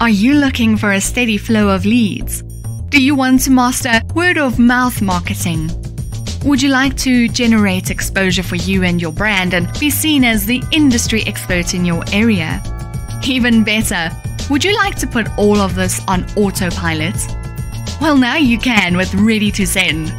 Are you looking for a steady flow of leads? Do you want to master word-of-mouth marketing? Would you like to generate exposure for you and your brand and be seen as the industry expert in your area? Even better, would you like to put all of this on autopilot? Well, now you can with Ready to Send.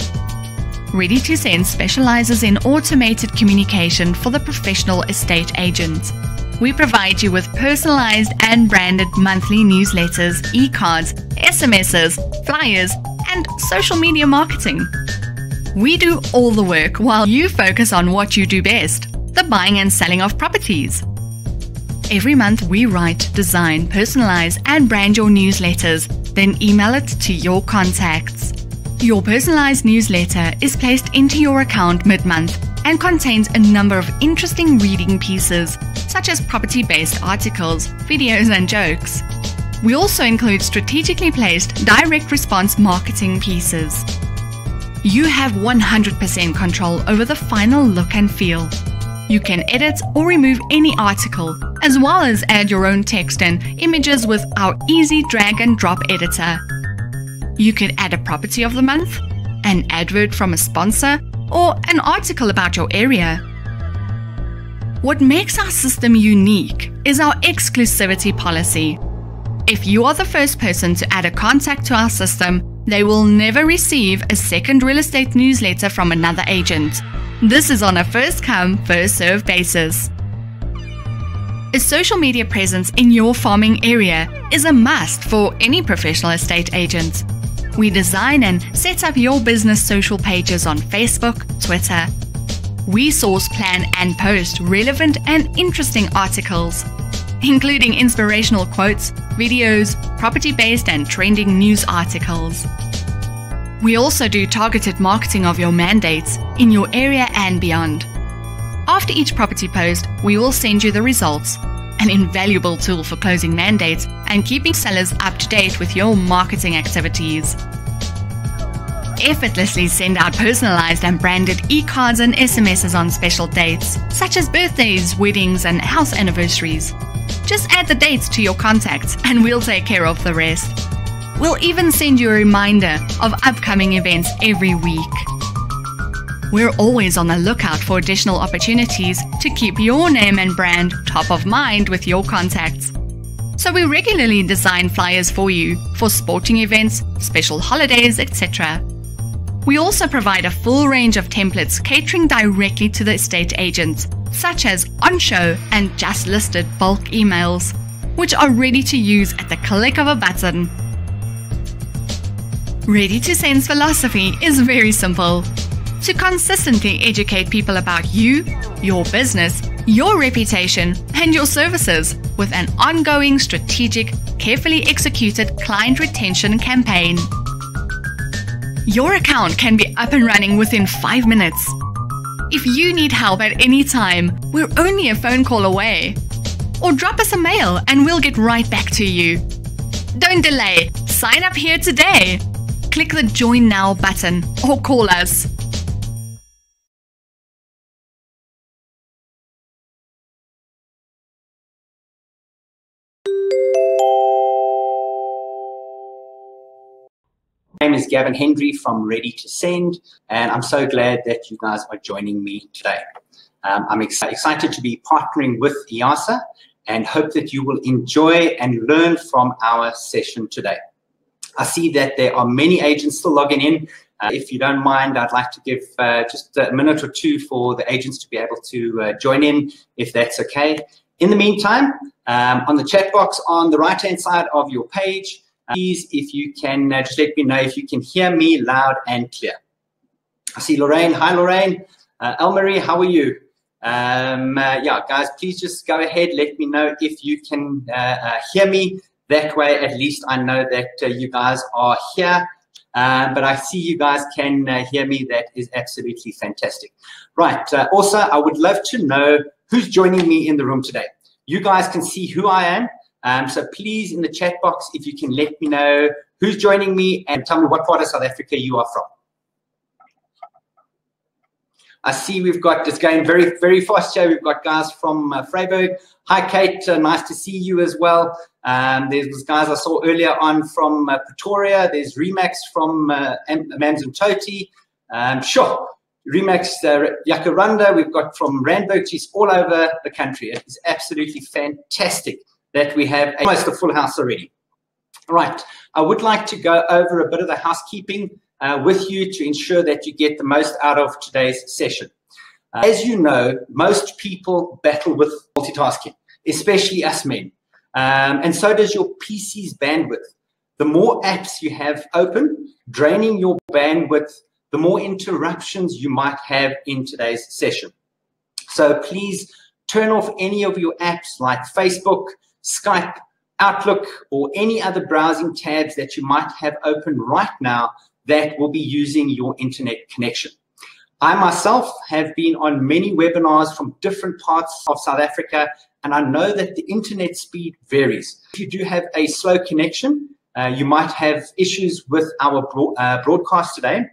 Ready to Send specializes in automated communication for the professional estate agent. We provide you with personalized and branded monthly newsletters, e-cards, SMSs, flyers, and social media marketing. We do all the work while you focus on what you do best, the buying and selling of properties. Every month we write, design, personalize, and brand your newsletters, then email it to your contacts. Your personalized newsletter is placed into your account mid-month and contains a number of interesting reading pieces, such as property-based articles, videos, and jokes. We also include strategically placed direct response marketing pieces. You have 100% control over the final look and feel. You can edit or remove any article, as well as add your own text and images with our easy drag and drop editor. You could add a property of the month, an advert from a sponsor, or an article about your area. What makes our system unique is our exclusivity policy. If you are the first person to add a contact to our system, they will never receive a second real estate newsletter from another agent. This is on a first-come, first-served basis. A social media presence in your farming area is a must for any professional estate agent. We design and set up your business social pages on Facebook, Twitter. We source, plan, and post relevant and interesting articles, including inspirational quotes, videos, property-based and trending news articles. We also do targeted marketing of your mandates in your area and beyond. After each property post, we will send you the results, an invaluable tool for closing mandates and keeping sellers up to date with your marketing activities. Effortlessly send out personalized and branded e-cards and SMSs on special dates, such as birthdays, weddings, and house anniversaries. Just add the dates to your contacts and we'll take care of the rest. We'll even send you a reminder of upcoming events every week. We're always on the lookout for additional opportunities to keep your name and brand top of mind with your contacts. So we regularly design flyers for you for sporting events, special holidays, etc. We also provide a full range of templates catering directly to the estate agents, such as on-show and just listed bulk emails, which are ready to use at the click of a button. Ready to Send's philosophy is very simple: to consistently educate people about you, your business, your reputation, and your services with an ongoing strategic, carefully executed client retention campaign. Your account can be up and running within 5 minutes. If you need help at any time, we're only a phone call away. Or drop us a mail and we'll get right back to you. Don't delay, sign up here today. Click the Join Now button or call us. My name is Gavin Hendry from Ready to Send, and I'm so glad that you guys are joining me today. I'm excited to be partnering with IASA and hope that you will enjoy and learn from our session today. I see that there are many agents still logging in. If you don't mind, I'd like to give just a minute or two for the agents to be able to join in, if that's okay. In the meantime, on the chat box on the right-hand side of your page, please, if you can just let me know if you can hear me loud and clear. I see Lorraine. Hi, Lorraine. Elmarie, how are you? Yeah, guys, please just go ahead. Let me know if you can hear me. That way, at least I know that you guys are here. But I see you guys can hear me. That is absolutely fantastic. Right. Also, I would love to know who's joining me in the room today. You guys can see who I am. So please, in the chat box, if you can let me know who's joining me and tell me what part of South Africa you are from. I see we've got, it's going very, very fast here. We've got guys from Vryburg. Hi, Kate. Nice to see you as well. There's guys I saw earlier on from Pretoria. There's Remax from Amanzimtoti. Sure. Remax Yakaranda. We've got from Randburg. She's all over the country. It is absolutely fantastic that we have almost a full house already. Right. I would like to go over a bit of the housekeeping with you to ensure that you get the most out of today's session. As you know, most people battle with multitasking, especially us men. And so does your PC's bandwidth. The more apps you have open, draining your bandwidth, the more interruptions you might have in today's session. So please turn off any of your apps like Facebook, Skype, Outlook, or any other browsing tabs that you might have open right now that will be using your internet connection. I myself have been on many webinars from different parts of South Africa, and I know that the internet speed varies. If you do have a slow connection, you might have issues with our broadcast today.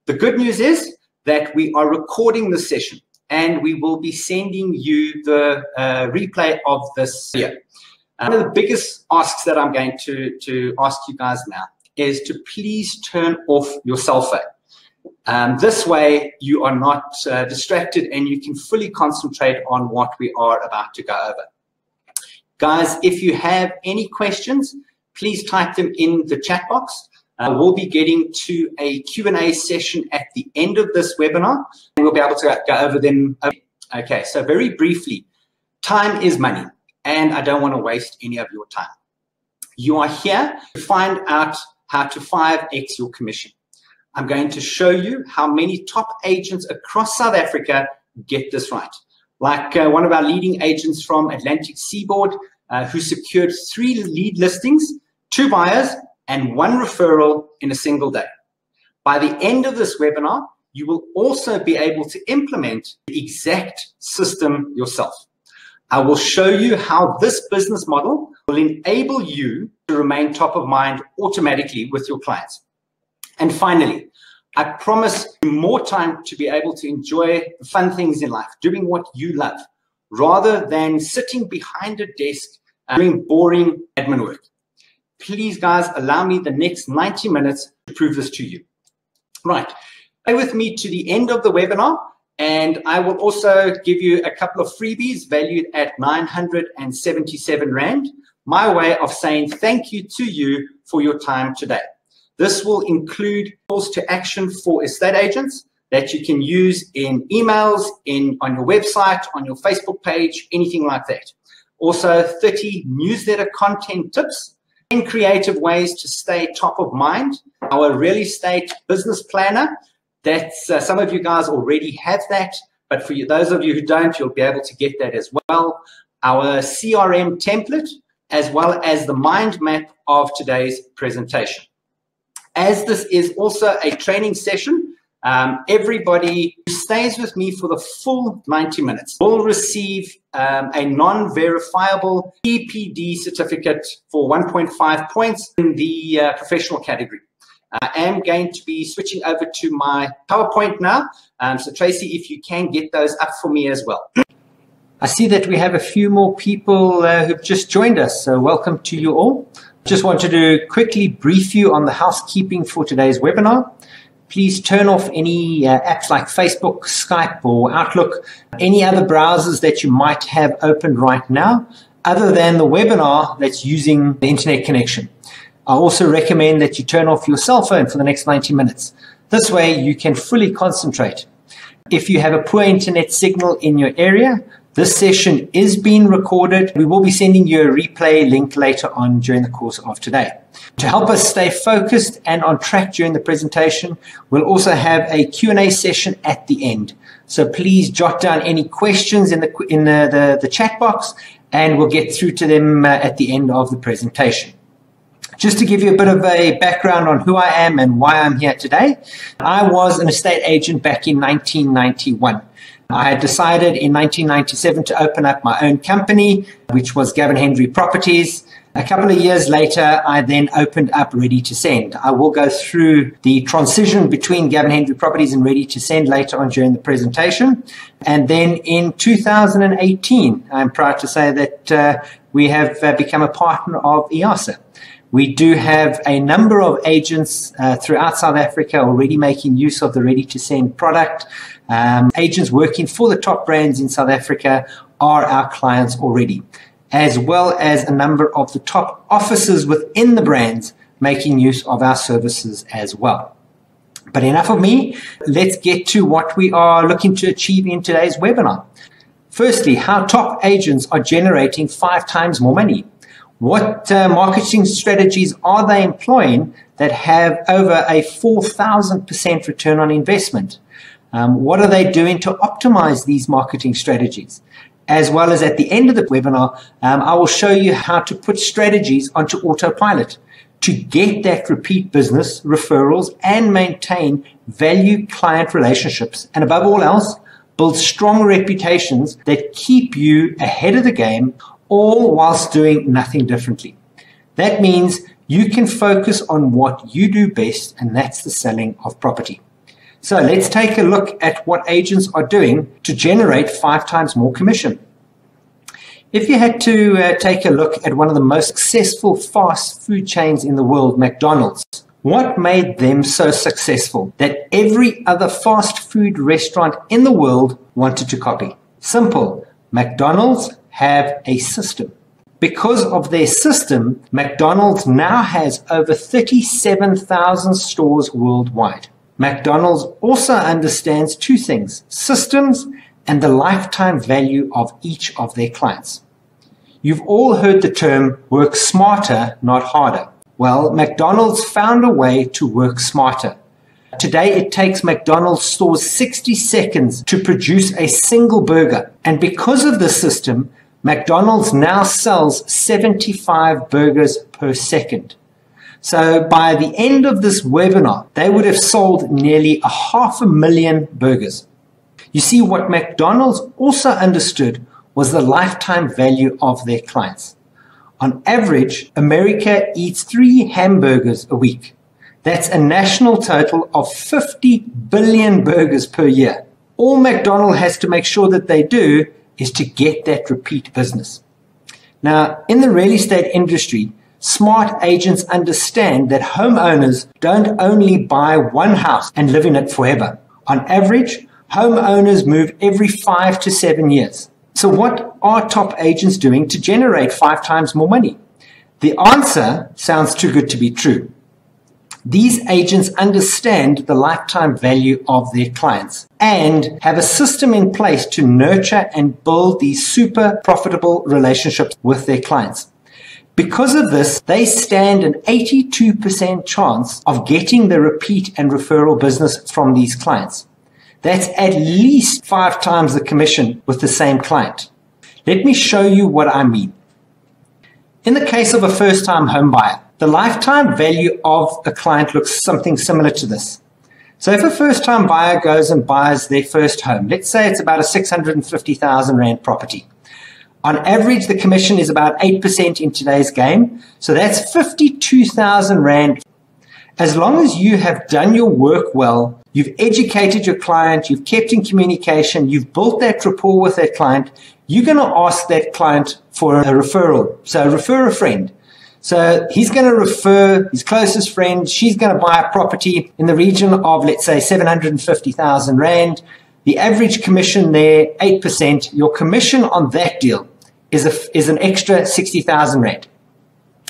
The good news is that we are recording the session, and we will be sending you the replay of this video. One of the biggest asks that I'm going to ask you guys now is to please turn off your cell phone. This way you are not distracted and you can fully concentrate on what we are about to go over. Guys, if you have any questions, please type them in the chat box. We'll be getting to a Q&A session at the end of this webinar, and we'll be able to go over them. Okay, so very briefly, time is money, and I don't want to waste any of your time. You are here to find out how to 5x your commission. I'm going to show you how many top agents across South Africa get this right. Like one of our leading agents from Atlantic Seaboard, who secured 3 lead listings, 2 buyers, and 1 referral in a single day. By the end of this webinar, you will also be able to implement the exact system yourself. I will show you how this business model will enable you to remain top of mind automatically with your clients. And finally, I promise you more time to be able to enjoy the fun things in life, doing what you love, rather than sitting behind a desk and doing boring admin work. Please, guys, allow me the next 90 minutes to prove this to you. Right, stay with me to the end of the webinar, and I will also give you a couple of freebies valued at 977 Rand, my way of saying thank you to you for your time today. This will include calls to action for estate agents that you can use in emails, on your website, on your Facebook page, anything like that. Also, 30 newsletter content tips and creative ways to stay top of mind. Our real estate business planner, that's some of you guys already have that, but for you, those of you who don't, you'll be able to get that as well. Our CRM template, as well as the mind map of today's presentation. As this is also a training session, everybody who stays with me for the full 90 minutes will receive a non-verifiable PPD certificate for 1.5 points in the professional category. I am going to be switching over to my PowerPoint now. So Tracy, if you can get those up for me as well. I see that we have a few more people who've just joined us, so welcome to you all. Just wanted to quickly brief you on the housekeeping for today's webinar. Please turn off any apps like Facebook, Skype, or Outlook, any other browsers that you might have open right now, other than the webinar that's using the internet connection. I also recommend that you turn off your cell phone for the next 90 minutes. This way you can fully concentrate. If you have a poor internet signal in your area, this session is being recorded. We will be sending you a replay link later on during the course of today. To help us stay focused and on track during the presentation, we'll also have a Q&A session at the end. So please jot down any questions in the chat box, and we'll get through to them at the end of the presentation. Just to give you a bit of a background on who I am and why I'm here today, I was an estate agent back in 1991. I had decided in 1997 to open up my own company, which was Gavin Hendry Properties. A couple of years later, I then opened up Ready to Send. I will go through the transition between Gavin Hendry Properties and Ready to Send later on during the presentation. And then in 2018, I'm proud to say that we have become a partner of IASA. We do have a number of agents throughout South Africa already making use of the Ready to Send product. Agents working for the top brands in South Africa are our clients already, as well as a number of the top offices within the brands making use of our services as well. But enough of me. Let's get to what we are looking to achieve in today's webinar. Firstly, how top agents are generating 5 times more money. What marketing strategies are they employing that have over a 4,000% return on investment? What are they doing to optimize these marketing strategies? As well as at the end of the webinar, I will show you how to put strategies onto autopilot to get that repeat business, referrals, and maintain value client relationships. And above all else, build strong reputations that keep you ahead of the game, all whilst doing nothing differently. That means you can focus on what you do best, and that's the selling of property. So let's take a look at what agents are doing to generate 5 times more commission. If you had to take a look at one of the most successful fast food chains in the world, McDonald's, what made them so successful that every other fast food restaurant in the world wanted to copy? Simple. McDonald's have a system. Because of their system, McDonald's now has over 37,000 stores worldwide. McDonald's also understands 2 things: systems and the lifetime value of each of their clients. You've all heard the term work smarter, not harder. Well, McDonald's found a way to work smarter. Today, it takes McDonald's stores 60 seconds to produce a single burger. And because of this system, McDonald's now sells 75 burgers per second. So by the end of this webinar, they would have sold nearly 500,000 burgers. You see, what McDonald's also understood was the lifetime value of their clients. On average, America eats 3 hamburgers a week. That's a national total of 50 billion burgers per year. All McDonald's has to make sure that they do is to get that repeat business. Now, in the real estate industry, smart agents understand that homeowners don't only buy one house and live in it forever. On average, homeowners move every 5 to 7 years. So what are top agents doing to generate 5 times more money? The answer sounds too good to be true. These agents understand the lifetime value of their clients and have a system in place to nurture and build these super profitable relationships with their clients. Because of this, they stand an 82% chance of getting the repeat and referral business from these clients. That's at least 5 times the commission with the same client. Let me show you what I mean. In the case of a first-time home buyer, the lifetime value of a client looks something similar to this. So if a first-time buyer goes and buys their first home, let's say it's about a 650,000 Rand property. On average, the commission is about 8% in today's game. So that's 52,000 Rand. As long as you have done your work well, you've educated your client, you've kept in communication, you've built that rapport with that client, you're going to ask that client for a referral. So refer a friend. So he's going to refer his closest friend. She's going to buy a property in the region of, let's say, 750,000 Rand. The average commission there, 8%. Your commission on that deal is an extra 60,000 Rand.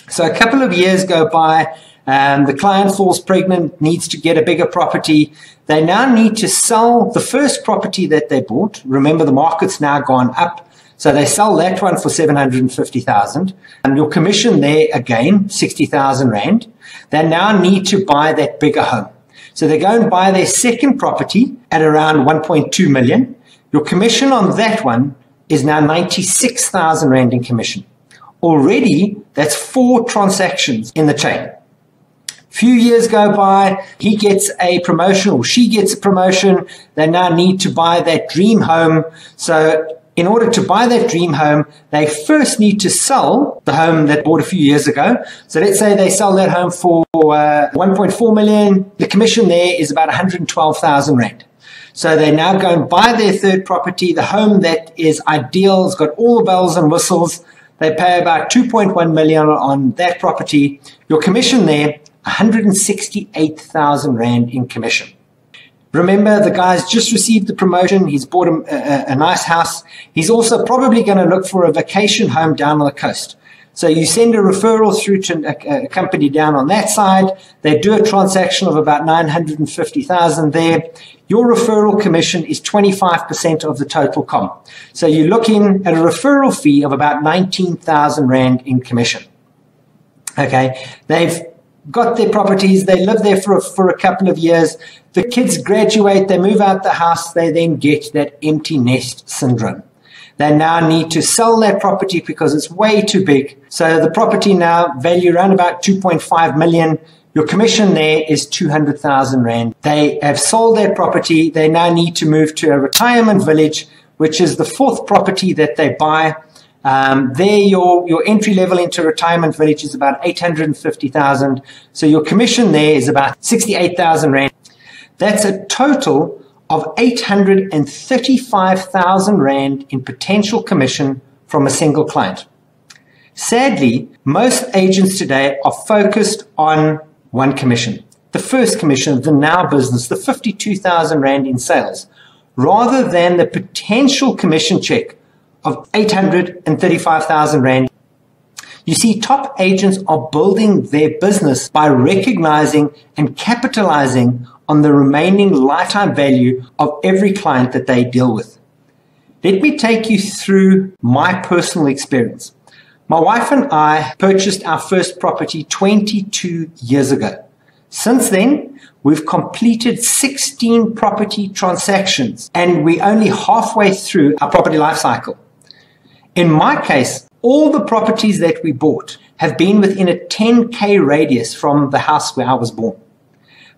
So a couple of years go by. The client falls pregnant, needs to get a bigger property. They now need to sell the first property that they bought. Remember, the market's now gone up. So they sell that one for 750,000. And your commission there, again, 60,000 Rand. They now need to buy that bigger home. So they go and buy their second property at around 1.2 million. Your commission on that one is now 96,000 Rand in commission. Already, that's 4 transactions in the chain. Few years go by, he gets a promotion or she gets a promotion. They now need to buy that dream home. So In order to buy that dream home, they first need to sell the home that bought a few years ago. So let's say they sell that home for 1.4 million. The commission there is about 112,000 rand. So they now go and buy their third property, the home that is ideal, it's got all the bells and whistles. They pay about 2.1 million on that property. Your commission there, 168,000 rand in commission. Remember, the guy's just received the promotion. He's bought a nice house. He's also probably going to look for a vacation home down on the coast. So you send a referral through to a company down on that side. They do a transaction of about 950,000 there. Your referral commission is 25% of the total comp. So you're looking at a referral fee of about 19,000 rand in commission. Okay, they've got their properties, they live there for a couple of years. The kids graduate, they move out the house, they then get that empty nest syndrome. They now need to sell that property because it's way too big. So the property now value around about 2.5 million. Your commission there is 200,000 rand. They have sold their property. They now need to move to a retirement village, which is the fourth property that they buy. There, your entry level into retirement village is about 850,000. So your commission there is about 68,000 rand. That's a total of 835,000 rand in potential commission from a single client. Sadly, most agents today are focused on one commission. The first commission of the now business, the 52,000 rand in sales, rather than the potential commission check of 835,000 rand. You see, top agents are building their business by recognizing and capitalizing on the remaining lifetime value of every client that they deal with. Let me take you through my personal experience. My wife and I purchased our first property 22 years ago. Since then, we've completed 16 property transactions, and we're only halfway through our property life cycle. In my case, all the properties that we bought have been within a 10K radius from the house where I was born.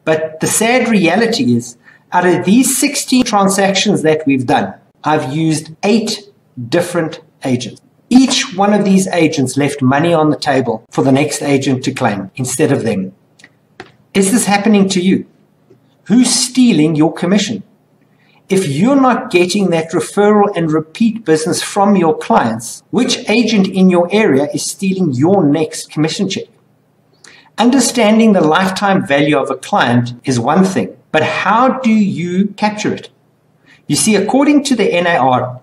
But the sad reality is, out of these 16 transactions that we've done, I've used 8 different agents. Each one of these agents left money on the table for the next agent to claim instead of them. Is this happening to you? Who's stealing your commission? If you're not getting that referral and repeat business from your clients, which agent in your area is stealing your next commission check? Understanding the lifetime value of a client is one thing, but how do you capture it? You see, according to the NAR,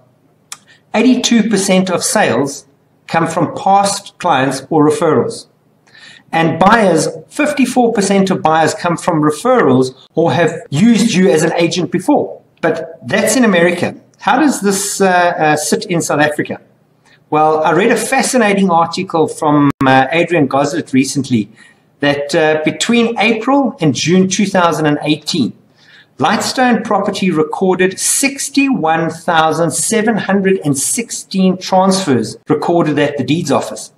82% of sales come from past clients or referrals. And buyers, 54% of buyers come from referrals or have used you as an agent before. But that's in America. How does this sit in South Africa? Well, I read a fascinating article from Adrian Goslet recently that between April and June 2018, Lightstone Property recorded 61,716 transfers recorded at the deeds office.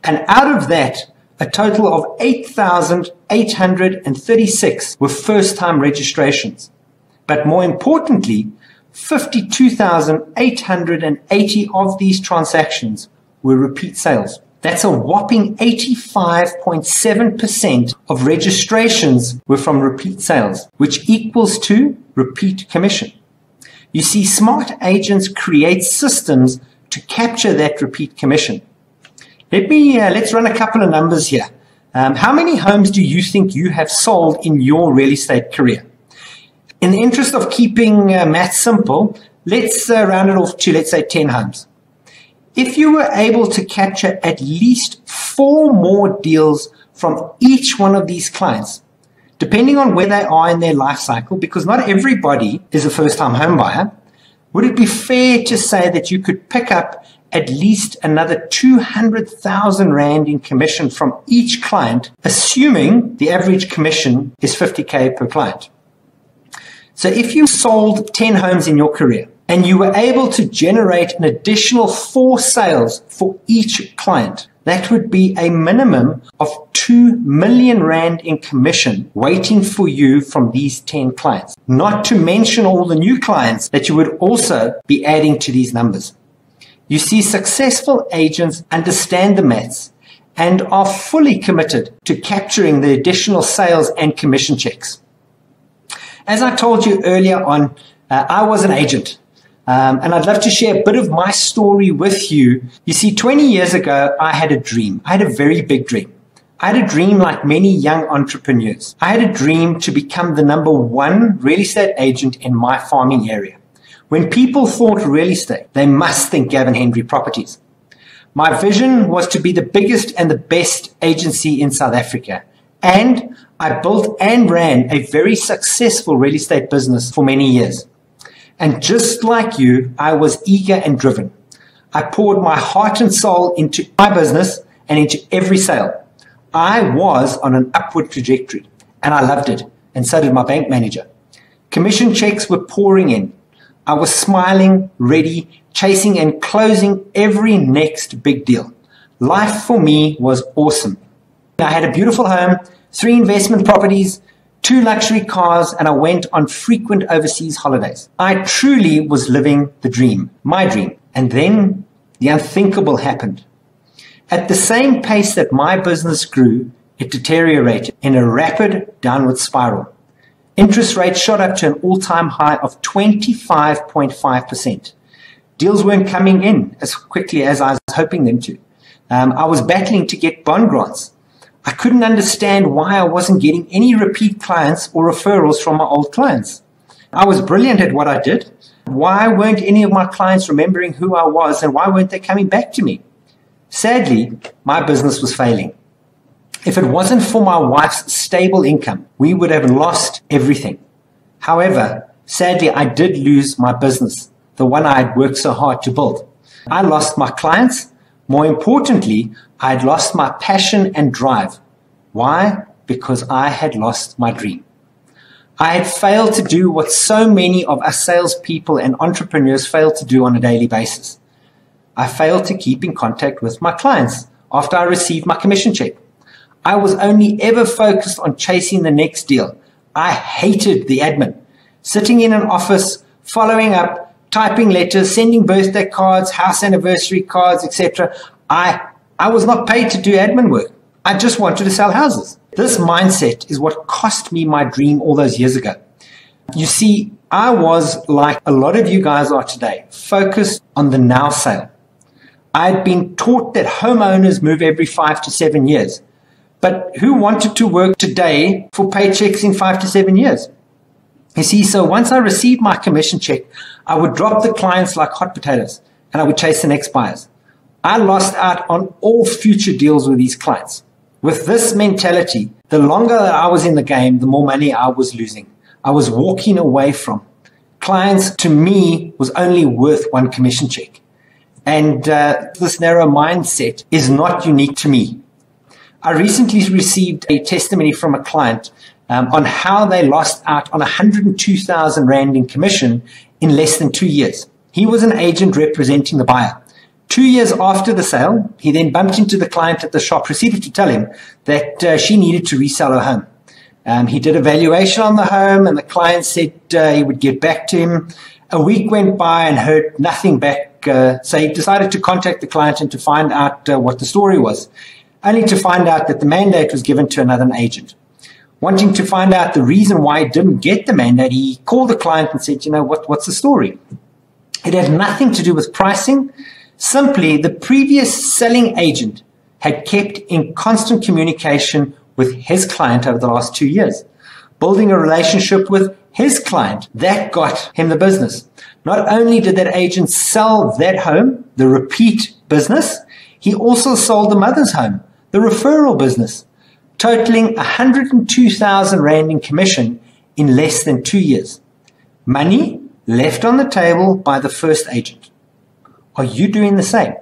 And out of that, a total of 8,836 were first-time registrations. But more importantly, 52,880 of these transactions were repeat sales. That's a whopping 85.7% of registrations were from repeat sales, which equals to repeat commission. You see, smart agents create systems to capture that repeat commission. Let's run a couple of numbers here. How many homes do you think you have sold in your real estate career? In the interest of keeping math simple, let's round it off to, let's say, 10 homes. If you were able to capture at least 4 more deals from each one of these clients, depending on where they are in their life cycle, because not everybody is a first-time home buyer, would it be fair to say that you could pick up at least another 200,000 Rand in commission from each client, assuming the average commission is 50K per client? So if you sold 10 homes in your career and you were able to generate an additional 4 sales for each client, that would be a minimum of 2 million rand in commission waiting for you from these 10 clients. Not to mention all the new clients that you would also be adding to these numbers. You see, successful agents understand the maths and are fully committed to capturing the additional sales and commission checks. As I told you earlier on, I was an agent. And I'd love to share a bit of my story with you. You see, 20 years ago, I had a dream. I had a very big dream. I had a dream like many young entrepreneurs. I had a dream to become the #1 real estate agent in my farming area. When people thought real estate, they must think Gavin Hendry Properties. My vision was to be the biggest and the best agency in South Africa. And I built and ran a very successful real estate business for many years. And just like you, I was eager and driven. I poured my heart and soul into my business and into every sale. I was on an upward trajectory, and I loved it, and so did my bank manager. Commission checks were pouring in. I was smiling, ready, chasing and closing every next big deal. Life for me was awesome. I had a beautiful home, 3 investment properties, 2 luxury cars, and I went on frequent overseas holidays. I truly was living the dream, my dream. And then the unthinkable happened. At the same pace that my business grew, it deteriorated in a rapid downward spiral. Interest rates shot up to an all-time high of 25.5%. Deals weren't coming in as quickly as I was hoping them to. I was battling to get bond grants. I couldn't understand why I wasn't getting any repeat clients or referrals from my old clients. I was brilliant at what I did. Why weren't any of my clients remembering who I was, and why weren't they coming back to me? Sadly, my business was failing. If it wasn't for my wife's stable income, we would have lost everything. However, sadly, I did lose my business, the one I had worked so hard to build. I lost my clients. More importantly, I had lost my passion and drive. Why? Because I had lost my dream. I had failed to do what so many of us salespeople and entrepreneurs fail to do on a daily basis. I failed to keep in contact with my clients after I received my commission check. I was only ever focused on chasing the next deal. I hated the admin. Sitting in an office, following up, typing letters, sending birthday cards, house anniversary cards, etc. I was not paid to do admin work. I just wanted to sell houses. This mindset is what cost me my dream all those years ago. You see, I was, like a lot of you guys are today, focused on the now sale. I had been taught that homeowners move every 5 to 7 years. But who wanted to work today for paychecks in 5 to 7 years? You see, so once I received my commission check, I would drop the clients like hot potatoes and I would chase the next buyers. I lost out on all future deals with these clients. With this mentality, the longer that I was in the game, the more money I was losing. I was walking away from. Clients to me was only worth 1 commission check. And this narrow mindset is not unique to me. I recently received a testimony from a client on how they lost out on 102,000 Rand in commission in less than 2 years. He was an agent representing the buyer. 2 years after the sale, he then bumped into the client at the shop, proceeded to tell him that she needed to resell her home. He did a valuation on the home, and the client said he would get back to him. A week went by and heard nothing back, so he decided to contact the client and to find out what the story was, only to find out that the mandate was given to another agent. Wanting to find out the reason why he didn't get the mandate, he called the client and said, what's the story? It had nothing to do with pricing. Simply, the previous selling agent had kept in constant communication with his client over the last 2 years, building a relationship with his client. That got him the business. Not only did that agent sell that home, the repeat business, he also sold the mother's home, the referral business, totaling 102,000 Rand in commission in less than 2 years. Money left on the table by the first agent. Are you doing the same?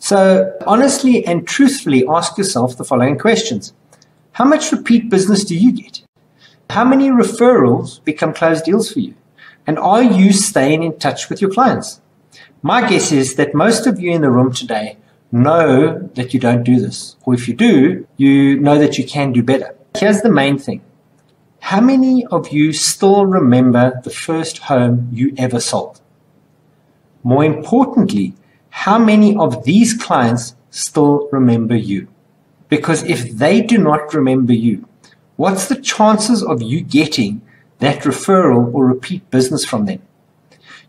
So honestly and truthfully ask yourself the following questions. How much repeat business do you get? How many referrals become closed deals for you? And are you staying in touch with your clients? My guess is that most of you in the room today know that you don't do this. Or if you do, you know that you can do better. Here's the main thing. How many of you still remember the first home you ever sold? More importantly, how many of these clients still remember you? Because if they do not remember you, what's the chances of you getting that referral or repeat business from them?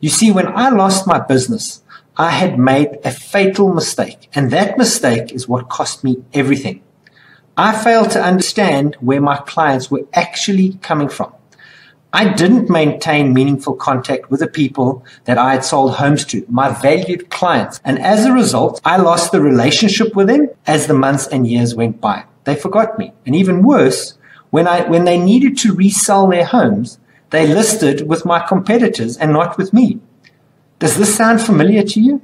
You see, when I lost my business, I had made a fatal mistake, and that mistake is what cost me everything. I failed to understand where my clients were actually coming from. I didn't maintain meaningful contact with the people that I had sold homes to, my valued clients. And as a result, I lost the relationship with them as the months and years went by. They forgot me. And even worse, when they needed to resell their homes, they listed with my competitors and not with me. Does this sound familiar to you?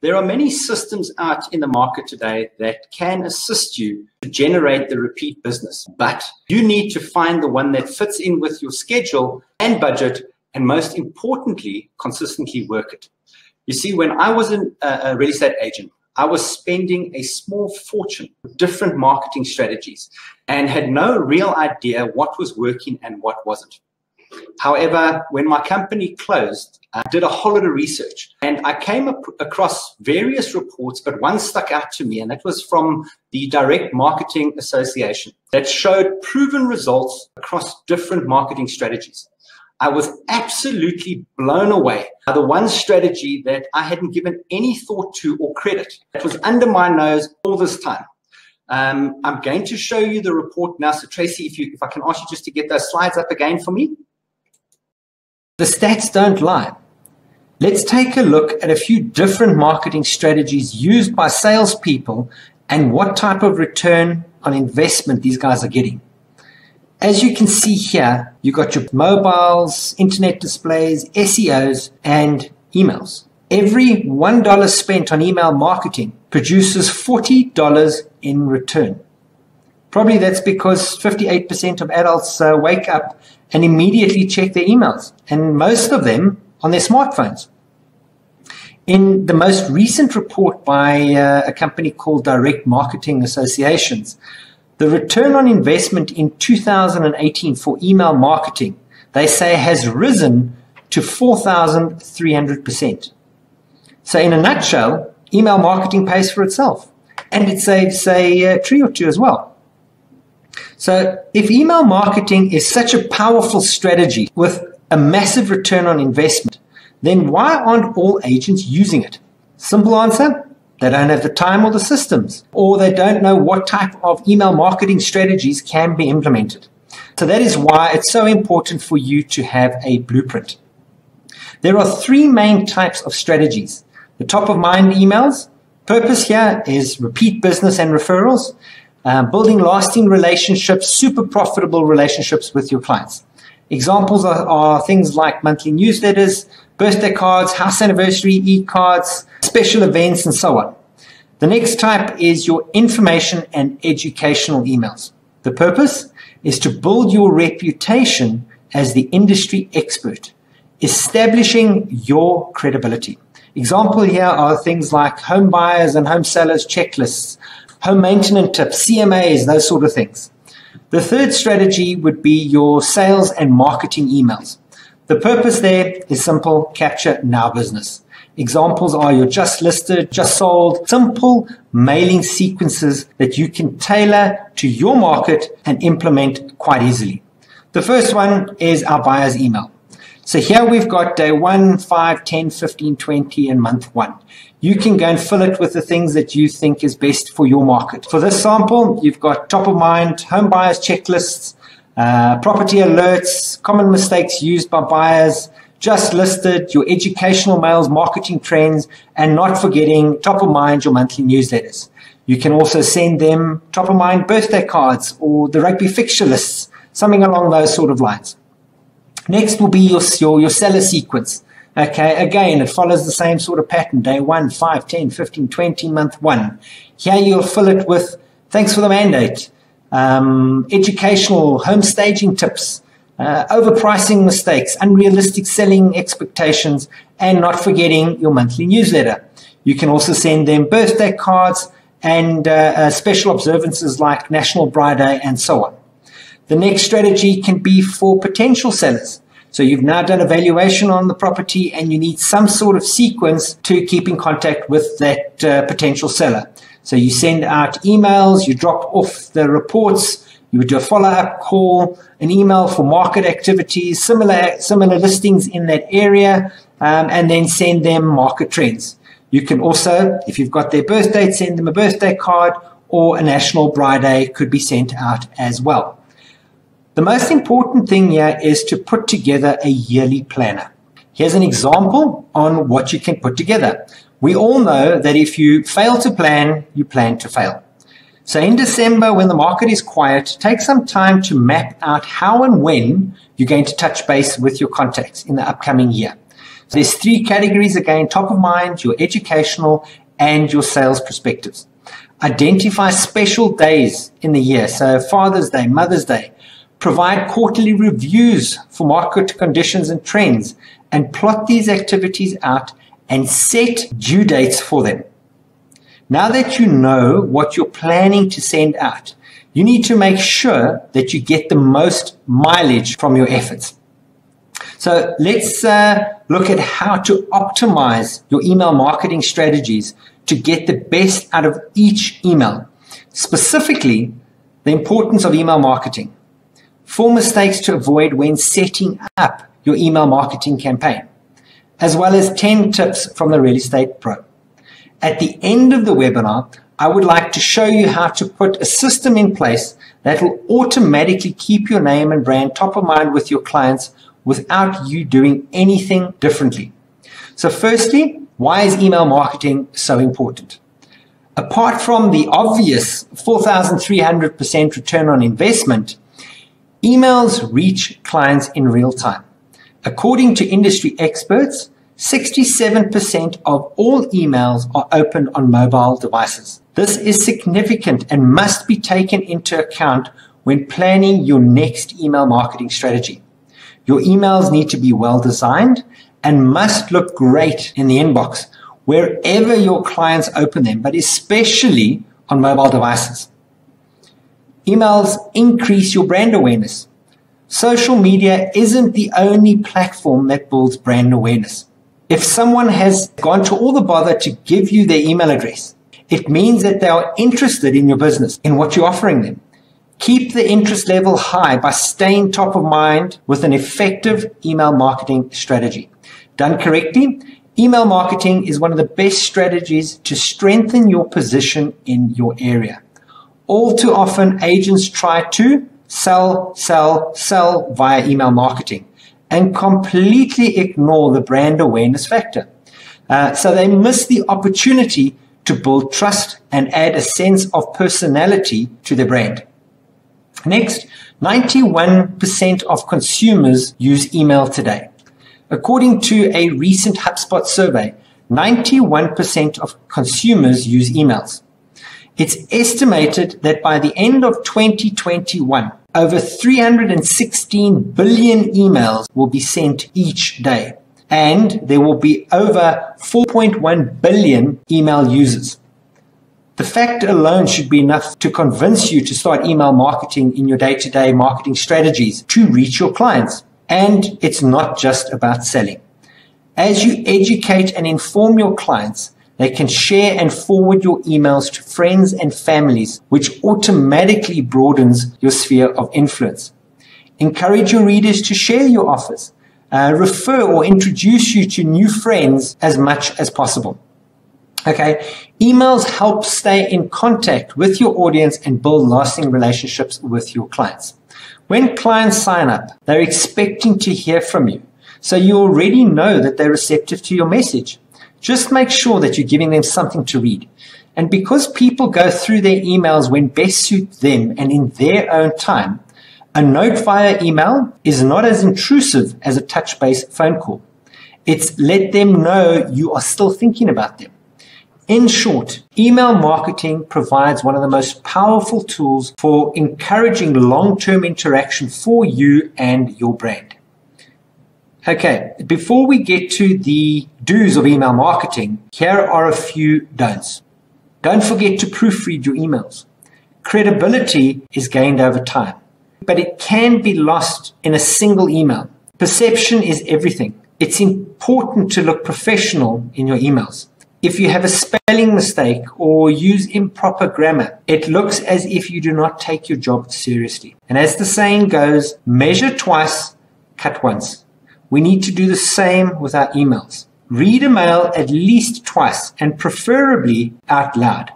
There are many systems out in the market today that can assist you to generate the repeat business, but you need to find the one that fits in with your schedule and budget, and most importantly, consistently work it. You see, when I was a real estate agent, I was spending a small fortune with different marketing strategies and had no real idea what was working and what wasn't. However, when my company closed, I did a whole lot of research and I came across various reports, but one stuck out to me, and that was from the Direct Marketing Association that showed proven results across different marketing strategies. I was absolutely blown away by the one strategy that I hadn't given any thought to or credit. It was under my nose all this time. I'm going to show you the report now. So Tracy, if I can ask you just to get those slides up again for me. The stats don't lie. Let's take a look at a few different marketing strategies used by salespeople and what type of return on investment these guys are getting. As you can see here, you've got your mobiles, internet displays, SEOs, and emails. Every $1 spent on email marketing produces $40 in return. Probably that's because 58% of adults wake up and immediately check their emails, and most of them on their smartphones. In the most recent report by a company called Direct Marketing Associations, the return on investment in 2018 for email marketing, they say, has risen to 4,300%. So in a nutshell, email marketing pays for itself, and it saves a tree or two as well. So if email marketing is such a powerful strategy with a massive return on investment, then why aren't all agents using it? Simple answer, they don't have the time or the systems, or they don't know what type of email marketing strategies can be implemented. So that is why it's so important for you to have a blueprint. There are three main types of strategies. The top of mind emails. Purpose here is repeat business and referrals. Building lasting relationships, super profitable relationships with your clients. Examples are things like monthly newsletters, birthday cards, house anniversary e-cards, special events, and so on. The next type is your information and educational emails. The purpose is to build your reputation as the industry expert, establishing your credibility. Example here are things like home buyers and home sellers checklists, home maintenance tips, CMAs, those sort of things. The third strategy would be your sales and marketing emails. The purpose there is simple, capture now business. Examples are your just listed, just sold, simple mailing sequences that you can tailor to your market and implement quite easily. The first one is our buyer's email. So here we've got day 1, 5, 10, 15, 20, and month 1. You can go and fill it with the things that you think is best for your market. For this sample, you've got top of mind, home buyers checklists, property alerts, common mistakes used by buyers, just listed, your educational mails, marketing trends, and not forgetting top of mind, your monthly newsletters. You can also send them top of mind birthday cards or the rugby fixture lists, something along those sort of lines. Next will be your seller sequence. Okay, again, it follows the same sort of pattern. Day 1, 5, 10, 15, 20, month 1. Here you'll fill it with thanks for the mandate, educational, home staging tips, overpricing mistakes, unrealistic selling expectations, and not forgetting your monthly newsletter. You can also send them birthday cards and special observances like National Bride Day and so on. The next strategy can be for potential sellers. So you've now done a valuation on the property and you need some sort of sequence to keep in contact with that potential seller. So you send out emails, you drop off the reports, you would do a follow-up call, an email for market activities, similar listings in that area, and then send them market trends. You can also, if you've got their birth date, send them a birthday card, or a National Bride Day could be sent out as well. The most important thing here is to put together a yearly planner. Here's an example on what you can put together. We all know that if you fail to plan, you plan to fail. So in December, when the market is quiet, take some time to map out how and when you're going to touch base with your contacts in the upcoming year. So there's 3 categories again: top of mind, your educational, and your sales perspectives. Identify special days in the year, so Father's Day, Mother's Day. Provide quarterly reviews for market conditions and trends, and plot these activities out and set due dates for them. Now that you know what you're planning to send out, you need to make sure that you get the most mileage from your efforts. So let's look at how to optimize your email marketing strategies to get the best out of each email. Specifically, the importance of email marketing. 4 mistakes to avoid when setting up your email marketing campaign, as well as 10 tips from the Real Estate Pro. At the end of the webinar, I would like to show you how to put a system in place that will automatically keep your name and brand top of mind with your clients without you doing anything differently. So firstly, why is email marketing so important? Apart from the obvious 4,300% return on investment, emails reach clients in real time. According to industry experts, 67% of all emails are opened on mobile devices. This is significant and must be taken into account when planning your next email marketing strategy. Your emails need to be well designed and must look great in the inbox wherever your clients open them, but especially on mobile devices. Emails increase your brand awareness. Social media isn't the only platform that builds brand awareness. If someone has gone to all the bother to give you their email address, it means that they are interested in your business, in what you're offering them. Keep the interest level high by staying top of mind with an effective email marketing strategy. Done correctly, email marketing is one of the best strategies to strengthen your position in your area. All too often, agents try to sell via email marketing and completely ignore the brand awareness factor. So they miss the opportunity to build trust and add a sense of personality to their brand. Next, 91% of consumers use email today. According to a recent HubSpot survey, 91% of consumers use emails. It's estimated that by the end of 2021, over 316 billion emails will be sent each day, and there will be over 4.1 billion email users. The fact alone should be enough to convince you to start email marketing in your day-to-day marketing strategies to reach your clients. And it's not just about selling. As you educate and inform your clients, they can share and forward your emails to friends and families, which automatically broadens your sphere of influence. Encourage your readers to share your offers, refer or introduce you to new friends as much as possible. Okay, emails help stay in contact with your audience and build lasting relationships with your clients. When clients sign up, they're expecting to hear from you. So you already know that they're receptive to your message. Just make sure that you're giving them something to read. And because people go through their emails when best suits them and in their own time, a note via email is not as intrusive as a touch-based phone call. It's let them know you are still thinking about them. In short, email marketing provides one of the most powerful tools for encouraging long-term interaction for you and your brand. Okay, before we get to the do's of email marketing, here are a few don'ts. Don't forget to proofread your emails. Credibility is gained over time, but it can be lost in a single email. Perception is everything. It's important to look professional in your emails. If you have a spelling mistake or use improper grammar, it looks as if you do not take your job seriously. And as the saying goes, measure twice, cut once. We need to do the same with our emails. Read a mail at least twice and preferably out loud.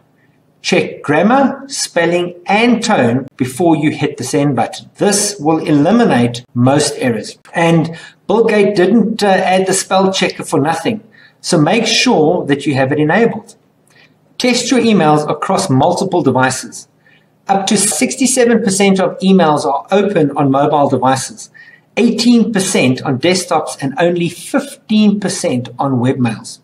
Check grammar, spelling, and tone before you hit the send button. This will eliminate most errors. And Bill Gates didn't add the spell checker for nothing. So make sure that you have it enabled. Test your emails across multiple devices. Up to 67% of emails are open on mobile devices, 18% on desktops, and only 15% on webmails.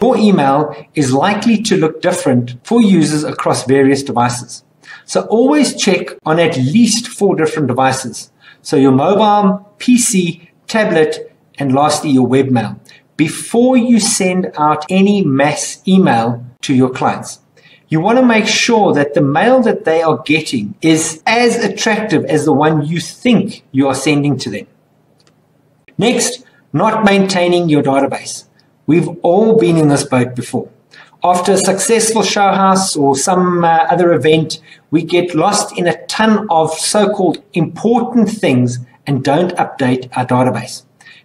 Your email is likely to look different for users across various devices. So always check on at least 4 different devices. So your mobile, PC, tablet, and lastly your webmail, before you send out any mass email to your clients. You want to make sure that the mail that they are getting is as attractive as the one you think you are sending to them. Next, not maintaining your database. We've all been in this boat before. After a successful show house or some other event, we get lost in a ton of so-called important things and don't update our database.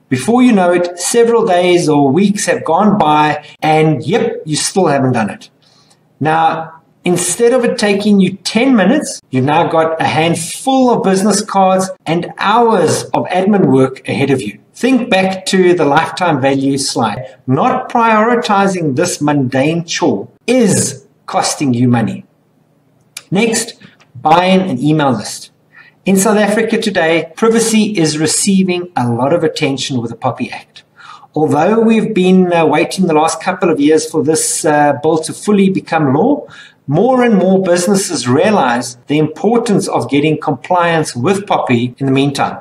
Before you know it, several days or weeks have gone by and yep, you still haven't done it. Now, instead of it taking you 10 minutes, you've now got a handful of business cards and hours of admin work ahead of you. Think back to the lifetime value slide. Not prioritizing this mundane chore is costing you money. Next, buying an email list. In South Africa today, privacy is receiving a lot of attention with the POPI Act. Although we've been waiting the last couple of years for this bill to fully become law, more and more businesses realize the importance of getting compliance with POPI in the meantime.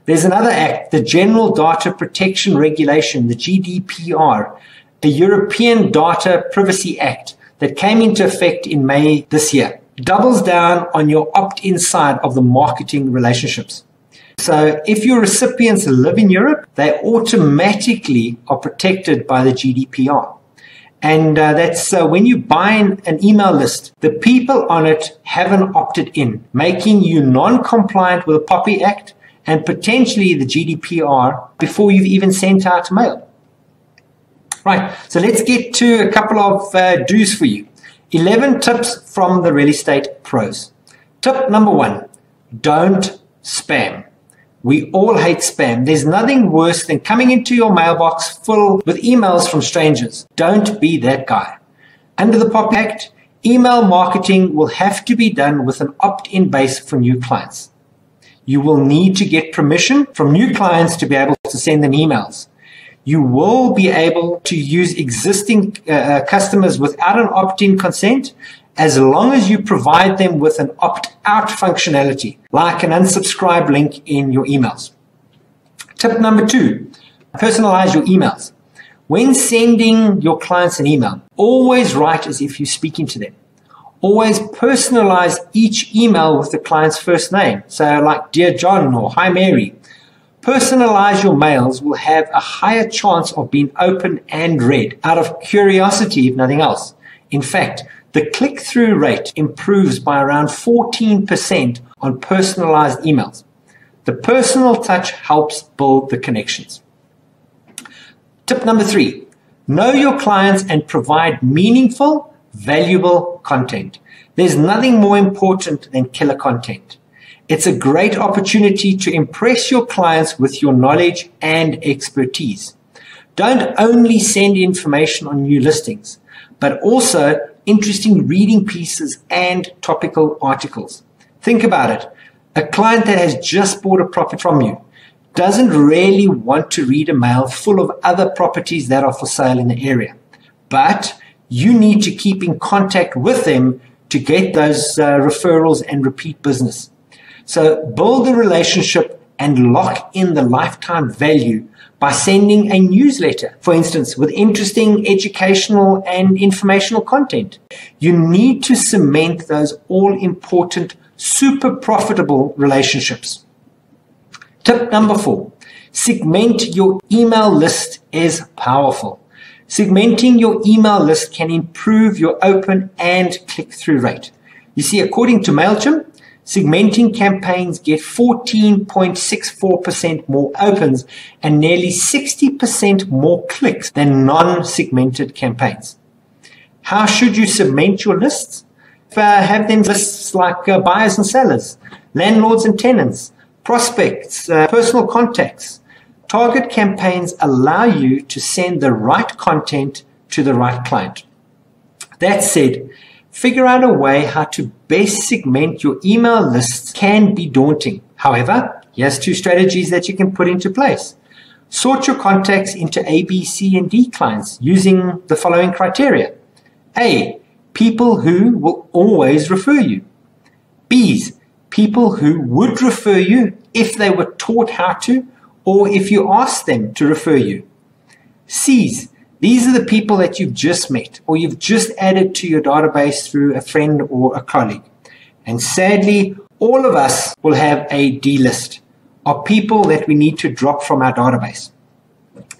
There's another act, the General Data Protection Regulation, the GDPR, a European Data Privacy Act that came into effect in May this year. Doubles down on your opt-in side of the marketing relationships. So if your recipients live in Europe, they automatically are protected by the GDPR. And that's when you buy an email list, the people on it haven't opted in, making you non-compliant with the POPI Act and potentially the GDPR before you've even sent out mail. Right, so let's get to a couple of do's for you. 11 tips from the real estate pros. Tip number 1, don't spam. We all hate spam. There's nothing worse than coming into your mailbox full with emails from strangers. Don't be that guy. Under the POPI Act, email marketing will have to be done with an opt-in base for new clients. You will need to get permission from new clients to be able to send them emails. You will be able to use existing customers without an opt-in consent as long as you provide them with an opt-out functionality, like an unsubscribe link in your emails. Tip number 2, personalize your emails. When sending your clients an email, always write as if you're speaking to them. Always personalize each email with the client's first name. So like Dear John or Hi Mary. Personalize your mails will have a higher chance of being opened and read out of curiosity, if nothing else. In fact, the click-through rate improves by around 14% on personalized emails. The personal touch helps build the connections. Tip number 3, know your clients and provide meaningful, valuable content. There's nothing more important than killer content. It's a great opportunity to impress your clients with your knowledge and expertise. Don't only send information on new listings, but also interesting reading pieces and topical articles. Think about it. A client that has just bought a property from you doesn't really want to read a mail full of other properties that are for sale in the area. But you need to keep in contact with them to get those referrals and repeat business. So build a relationship and lock in the lifetime value by sending a newsletter, for instance, with interesting educational and informational content. You need to cement those all-important, super profitable relationships. Tip number 4, segment your email list is powerful. Segmenting your email list can improve your open and click-through rate. You see, according to MailChimp, segmenting campaigns get 14.64% more opens and nearly 60% more clicks than non-segmented campaigns. How should you segment your lists? Have them lists like buyers and sellers, landlords and tenants, prospects, personal contacts. Target campaigns allow you to send the right content to the right client. That said, figure out a way how to best segment your email lists can be daunting. However, here's 2 strategies that you can put into place. Sort your contacts into A, B, C, and D clients using the following criteria. A, people who will always refer you. B's, people who would refer you if they were taught how to or if you asked them to refer you. C's, these are the people that you've just met or you've just added to your database through a friend or a colleague. And sadly, all of us will have a D list of people that we need to drop from our database.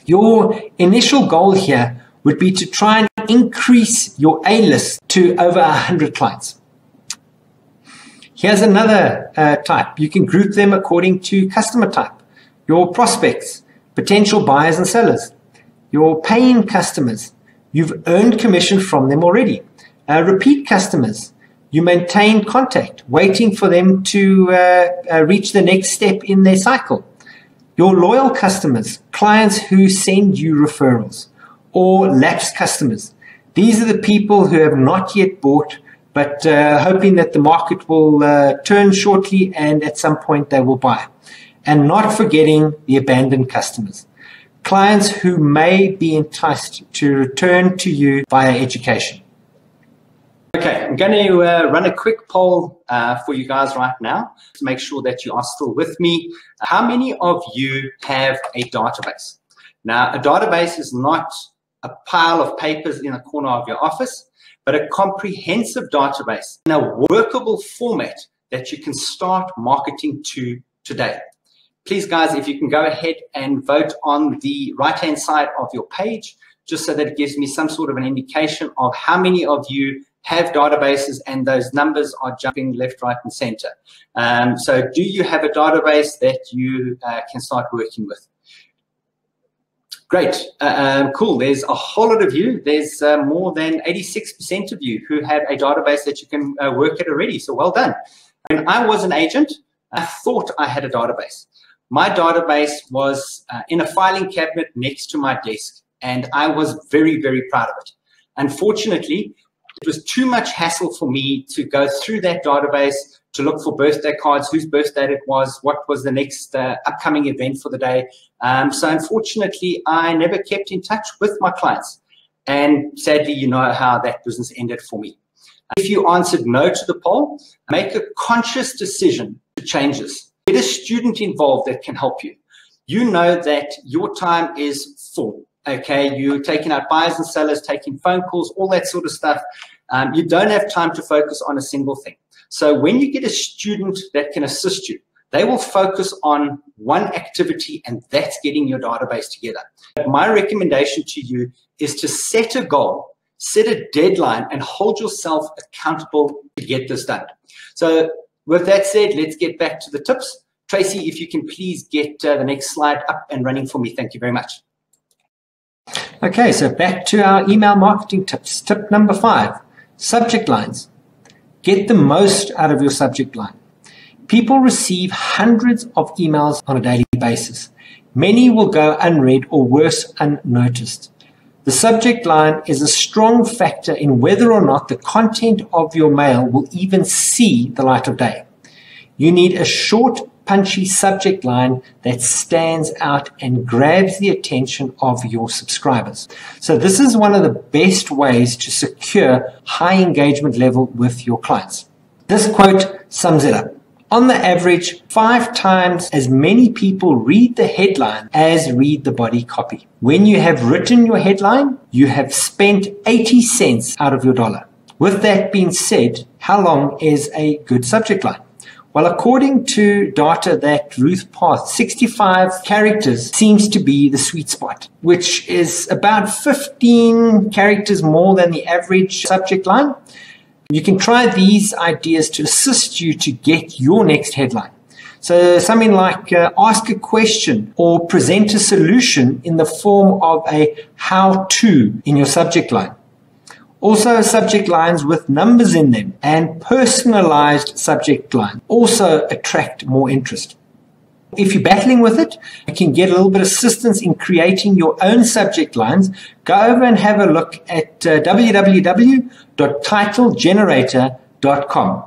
Your initial goal here would be to try and increase your A list to over 100 clients. Here's another type. You can group them according to customer type. Your prospects, potential buyers and sellers. Your paying customers, you've earned commission from them already. Repeat customers, you maintain contact, waiting for them to reach the next step in their cycle. Your loyal customers, clients who send you referrals. Or lapsed customers. These are the people who have not yet bought, but hoping that the market will turn shortly and at some point they will buy. And not forgetting the abandoned customers. Clients who may be enticed to return to you via education. Okay, I'm going to run a quick poll for you guys right now to make sure that you are still with me. How many of you have a database? Now, a database is not a pile of papers in a corner of your office, but a comprehensive database in a workable format that you can start marketing to today. Please, guys, if you can go ahead and vote on the right-hand side of your page, just so that it gives me some sort of an indication of how many of you have databases, and those numbers are jumping left, right, and center. So do you have a database that you can start working with? Great. Cool. There's a whole lot of you. There's more than 86% of you who have a database that you can work at already. So well done. When I was an agent, I thought I had a database. My database was in a filing cabinet next to my desk, and I was very, very proud of it. Unfortunately, it was too much hassle for me to go through that database to look for birthday cards, whose birthday it was, what was the next upcoming event for the day. So unfortunately, I never kept in touch with my clients. And sadly, you know how that business ended for me. If you answered no to the poll, make a conscious decision to change this. Get a student involved that can help you. You know that your time is full. Okay, you're taking out buyers and sellers, taking phone calls, all that sort of stuff. You don't have time to focus on a single thing. So when you get a student that can assist you, they will focus on one activity, and that's getting your database together. My recommendation to you is to set a goal, set a deadline, and hold yourself accountable to get this done. So with that said, let's get back to the tips. Tracy, if you can please get the next slide up and running for me. Thank you very much. Okay, so back to our email marketing tips. Tip number 5, subject lines. Get the most out of your subject line. People receive hundreds of emails on a daily basis. Many will go unread or worse, unnoticed. The subject line is a strong factor in whether or not the content of your mail will even see the light of day. You need a short, punchy subject line that stands out and grabs the attention of your subscribers. So this is one of the best ways to secure high engagement level with your clients. This quote sums it up. On the average, 5 times as many people read the headline as read the body copy. When you have written your headline, you have spent 80 cents out of your dollar. With that being said, how long is a good subject line? Well, according to data that Ruth passed, 65 characters seems to be the sweet spot, which is about 15 characters more than the average subject line. You can try these ideas to assist you to get your next headline. So something like ask a question or present a solution in the form of a how-to in your subject line. Also, subject lines with numbers in them and personalized subject lines also attract more interest. If you're battling with it, you can get a little bit of assistance in creating your own subject lines. Go over and have a look at www.titlegenerator.com.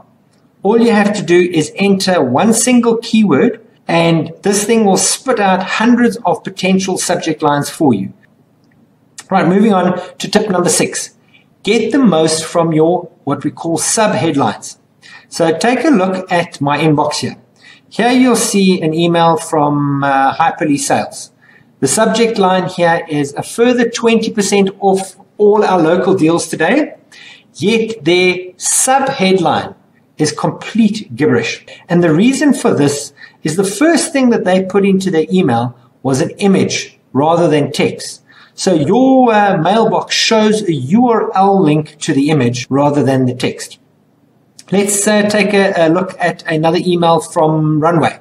All you have to do is enter one single keyword, and this thing will spit out hundreds of potential subject lines for you. Right, moving on to tip number 6. Get the most from your what we call sub-headlines. So take a look at my inbox here. Here you'll see an email from Hyperly Sales. The subject line here is a further 20% off all our local deals today, yet their sub-headline is complete gibberish. And the reason for this is the first thing that they put into their email was an image rather than text. So your mailbox shows a URL link to the image rather than the text. Let's take a look at another email from Runway.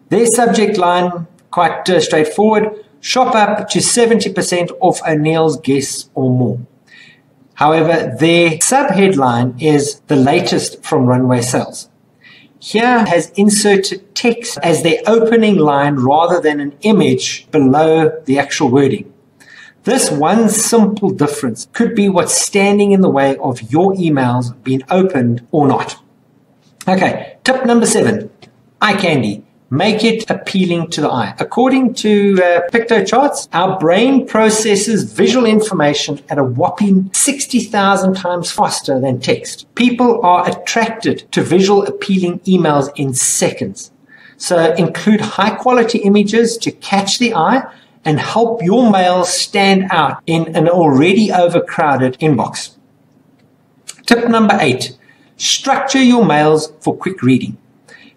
Their subject line, quite straightforward, shop up to 70% off O'Neill's Guess or more. However, their subheadline is the latest from Runway Sales. Here has inserted text as their opening line rather than an image below the actual wording. This one simple difference could be what's standing in the way of your emails being opened or not. Okay, tip number 7, eye candy. Make it appealing to the eye. According to PictoCharts, our brain processes visual information at a whopping 60,000 times faster than text. People are attracted to visual appealing emails in seconds. So include high quality images to catch the eye and help your mail stand out in an already overcrowded inbox. Tip number 8, structure your mails for quick reading.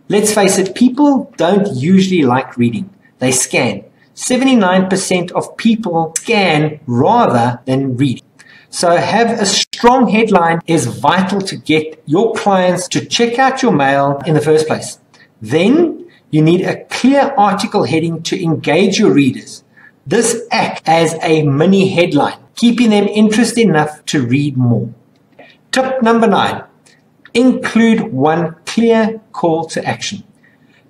Let's face it, people don't usually like reading. They scan. 79% of people scan rather than read. So have a strong headline is vital to get your clients to check out your mail in the first place. Then you need a clear article heading to engage your readers. This acts as a mini headline, keeping them interested enough to read more. Tip number 9, include one clear call to action.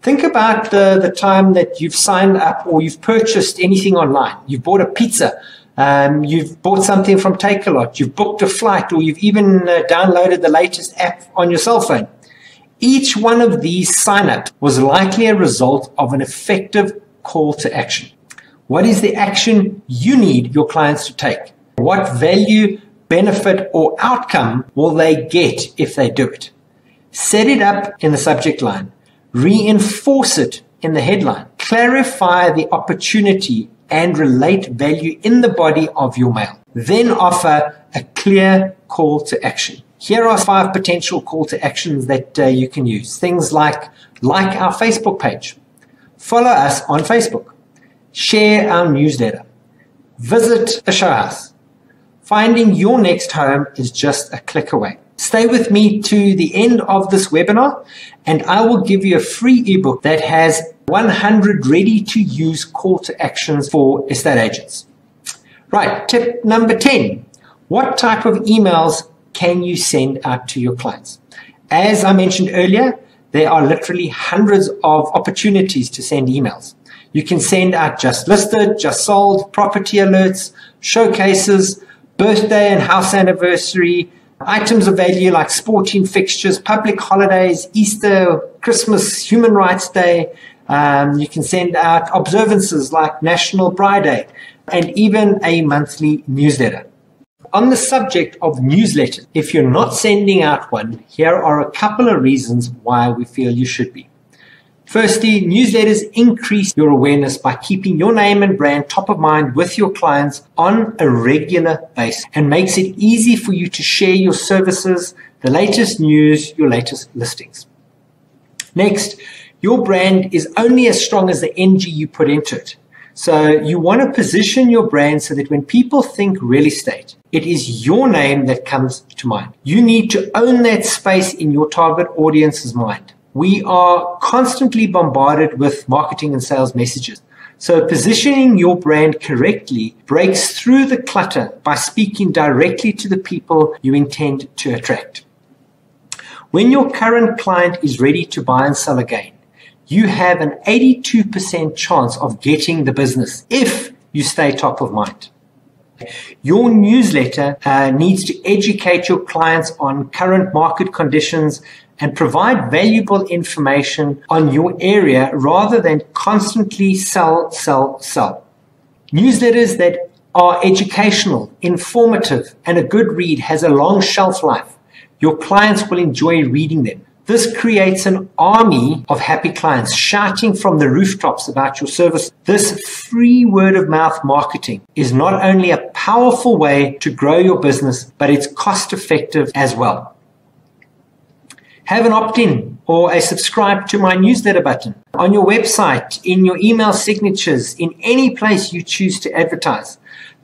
Think about the time that you've signed up or you've purchased anything online. You've bought a pizza, you've bought something from Takealot, you've booked a flight, or you've even downloaded the latest app on your cell phone. Each one of these sign-ups was likely a result of an effective call to action. What is the action you need your clients to take? What value, benefit, or outcome will they get if they do it? Set it up in the subject line. Reinforce it in the headline. Clarify the opportunity and relate value in the body of your mail. Then offer a clear call to action. Here are 5 potential call to actions that you can use. Things like our Facebook page, follow us on Facebook, share our newsletter, visit a show house. Finding your next home is just a click away. Stay with me to the end of this webinar, and I will give you a free ebook that has 100 ready-to-use call to actions for estate agents. Right, tip number 10. What type of emails can you send out to your clients? As I mentioned earlier, there are literally hundreds of opportunities to send emails. You can send out just listed, just sold, property alerts, showcases, birthday and house anniversary, items of value like sporting fixtures, public holidays, Easter, Christmas, Human Rights Day. You can send out observances like National Bride Day and even a monthly newsletter. On the subject of newsletters, if you're not sending out one, here are a couple of reasons why we feel you should be. Firstly, newsletters increase your awareness by keeping your name and brand top of mind with your clients on a regular basis, and makes it easy for you to share your services, the latest news, your latest listings. Next, your brand is only as strong as the energy you put into it. So you want to position your brand so that when people think real estate, it is your name that comes to mind. You need to own that space in your target audience's mind. We are constantly bombarded with marketing and sales messages. So positioning your brand correctly breaks through the clutter by speaking directly to the people you intend to attract. When your current client is ready to buy and sell again, you have an 82% chance of getting the business if you stay top of mind. Your newsletter needs to educate your clients on current market conditions and provide valuable information on your area rather than constantly sell. Newsletters that are educational, informative, and a good read has a long shelf life. Your clients will enjoy reading them. This creates an army of happy clients shouting from the rooftops about your service. This free word of mouth marketing is not only a powerful way to grow your business, but it's cost effective as well. Have an opt-in or a subscribe to my newsletter button on your website, in your email signatures, in any place you choose to advertise.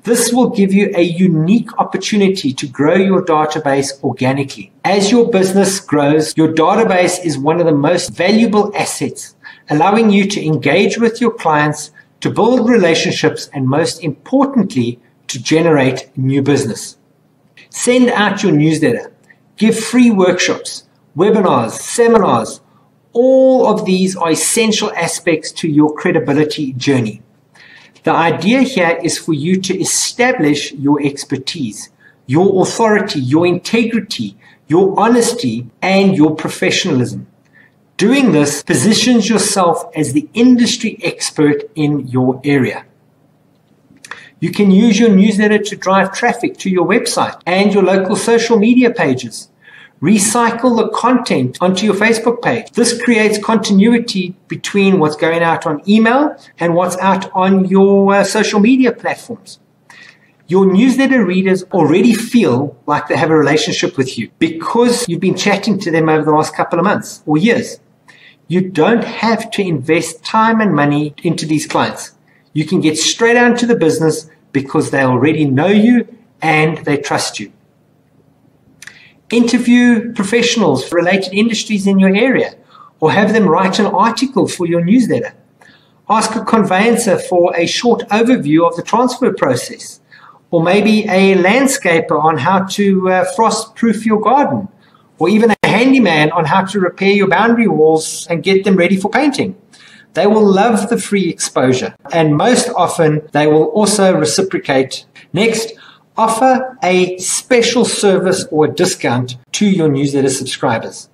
This will give you a unique opportunity to grow your database organically. As your business grows, your database is one of the most valuable assets, allowing you to engage with your clients, to build relationships, and most importantly, to generate new business. Send out your newsletter. Give free workshops, webinars, seminars. All of these are essential aspects to your credibility journey. The idea here is for you to establish your expertise, your authority, your integrity, your honesty, and your professionalism. Doing this positions yourself as the industry expert in your area. You can use your newsletter to drive traffic to your website and your local social media pages. Recycle the content onto your Facebook page. This creates continuity between what's going out on email and what's out on your social media platforms. Your newsletter readers already feel like they have a relationship with you because you've been chatting to them over the last couple of months or years. You don't have to invest time and money into these clients. You can get straight down to the business because they already know you and they trust you. Interview professionals for related industries in your area, or have them write an article for your newsletter. Ask a conveyancer for a short overview of the transfer process, or maybe a landscaper on how to frost-proof your garden, or even a handyman on how to repair your boundary walls and get them ready for painting. They will love the free exposure, and most often they will also reciprocate. Next, offer a special service or a discount to your newsletter subscribers.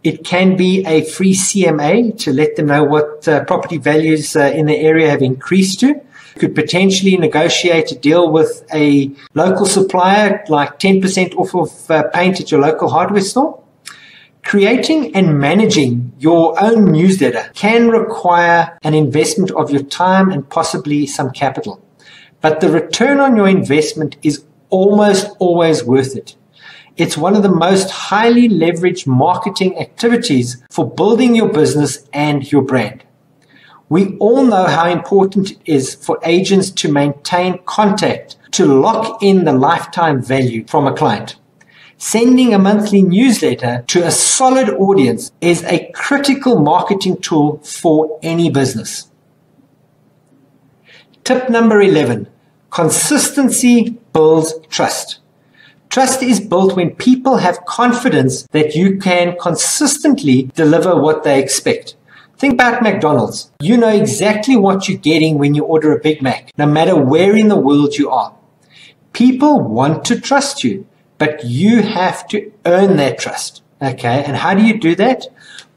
It can be a free CMA to let them know what property values in the area have increased to. You could potentially negotiate a deal with a local supplier, like 10% off of paint at your local hardware store. Creating and managing your own newsletter can require an investment of your time and possibly some capital. But the return on your investment is almost always worth it. It's one of the most highly leveraged marketing activities for building your business and your brand. We all know how important it is for agents to maintain contact to lock in the lifetime value from a client. Sending a monthly newsletter to a solid audience is a critical marketing tool for any business. Tip number 11. Consistency builds trust. Trust is built when people have confidence that you can consistently deliver what they expect. Think about McDonald's. You know exactly what you're getting when you order a Big Mac, no matter where in the world you are. People want to trust you, but you have to earn that trust. Okay, and how do you do that?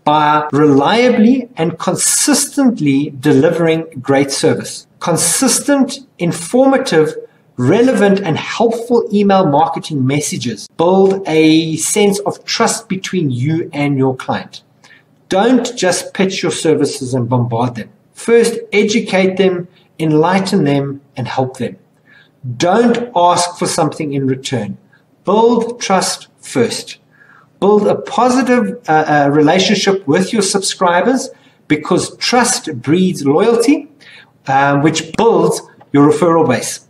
By reliably and consistently delivering great service. Consistent, informative, Relevant and helpful email marketing messages build a sense of trust between you and your client. Don't just pitch your services and bombard them. First, educate them, enlighten them, and help them. Don't ask for something in return. Build trust first. Build a positive relationship with your subscribers, because trust breeds loyalty, which builds your referral base.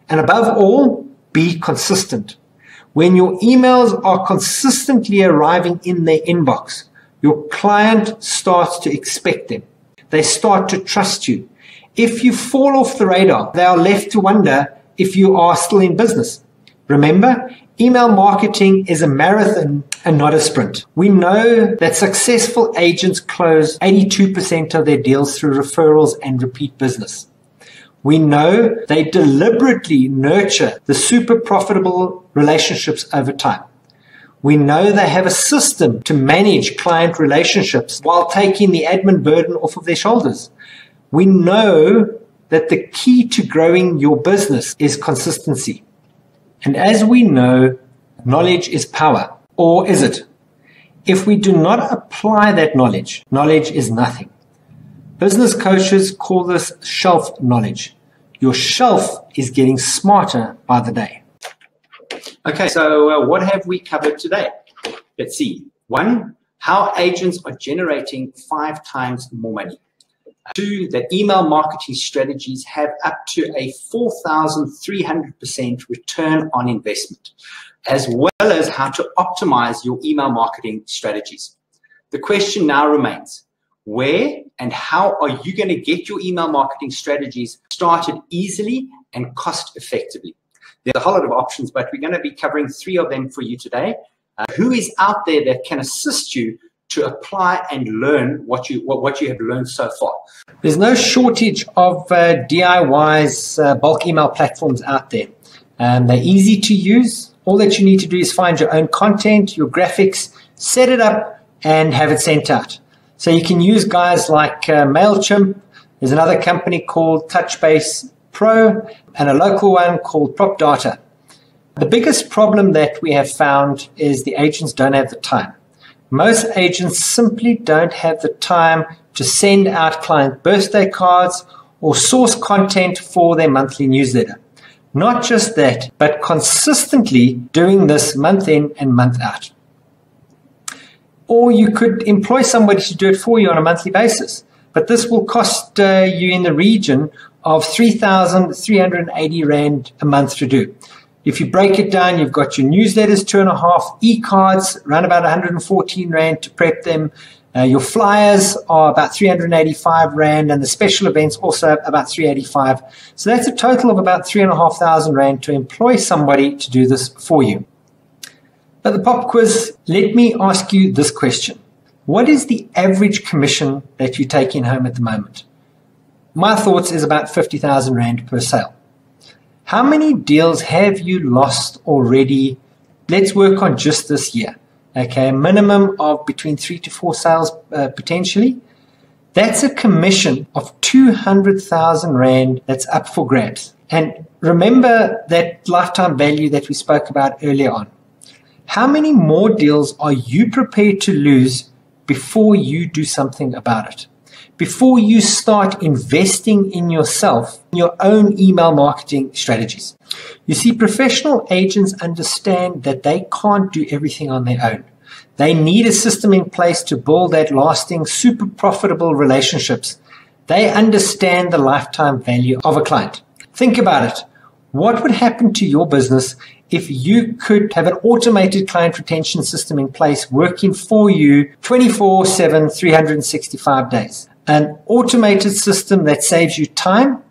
And above all, be consistent. When your emails are consistently arriving in their inbox, your client starts to expect them. They start to trust you. If you fall off the radar, they are left to wonder if you are still in business. Remember, email marketing is a marathon and not a sprint. We know that successful agents close 82% of their deals through referrals and repeat business. We know they deliberately nurture the super profitable relationships over time. We know they have a system to manage client relationships while taking the admin burden off of their shoulders. We know that the key to growing your business is consistency. And as we know, knowledge is power. Or is it? If we do not apply that knowledge, knowledge is nothing. Business coaches call this shelf knowledge. Your shelf is getting smarter by the day. Okay, so what have we covered today? Let's see. 1, how agents are generating 5 times more money. 2, that email marketing strategies have up to a 4,300% return on investment, as well as how to optimize your email marketing strategies. The question now remains, where and how are you going to get your email marketing strategies started easily and cost effectively? There's a whole lot of options, but we're going to be covering 3 of them for you today. Who is out there that can assist you to apply and learn what you have learned so far? There's no shortage of DIYs, bulk email platforms out there. They're easy to use. All that you need to do is find your own content, your graphics, set it up, and have it sent out. So you can use guys like MailChimp. There's another company called TouchBase Pro and a local one called PropData. The biggest problem that we have found is the agents don't have the time. Most agents simply don't have the time to send out client birthday cards or source content for their monthly newsletter. Not just that, but consistently doing this month in and month out. Or you could employ somebody to do it for you on a monthly basis. But this will cost you in the region of 3,380 Rand a month to do. If you break it down, you've got your newsletters, 2.5, e-cards, around about 114 Rand to prep them. Your flyers are about 385 Rand, and the special events also about 385. So that's a total of about 3,500 Rand to employ somebody to do this for you. But the pop quiz, let me ask you this question. What is the average commission that you're taking home at the moment? My thoughts is about 50,000 Rand per sale. How many deals have you lost already? Let's work on just this year. Okay, a minimum of between 3 to 4 sales potentially. That's a commission of 200,000 Rand that's up for grabs. And remember that lifetime value that we spoke about earlier on. How many more deals are you prepared to lose before you do something about it? Before you start investing in yourself, your own email marketing strategies. You see, professional agents understand that they can't do everything on their own. They need a system in place to build that lasting, super profitable relationships. They understand the lifetime value of a client. Think about it. What would happen to your business if you could have an automated client retention system in place working for you 24/7, 365 days? An automated system that saves you time,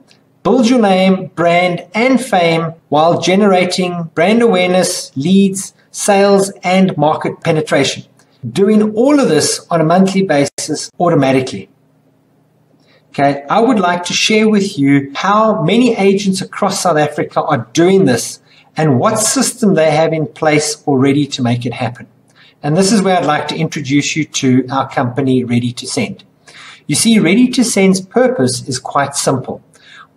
builds your name, brand, and fame while generating brand awareness, leads, sales, and market penetration. Doing all of this on a monthly basis automatically. Okay, I would like to share with you how many agents across South Africa are doing this and what system they have in place already to make it happen. And this is where I'd like to introduce you to our company, Ready to Send. You see, Ready to Send's purpose is quite simple.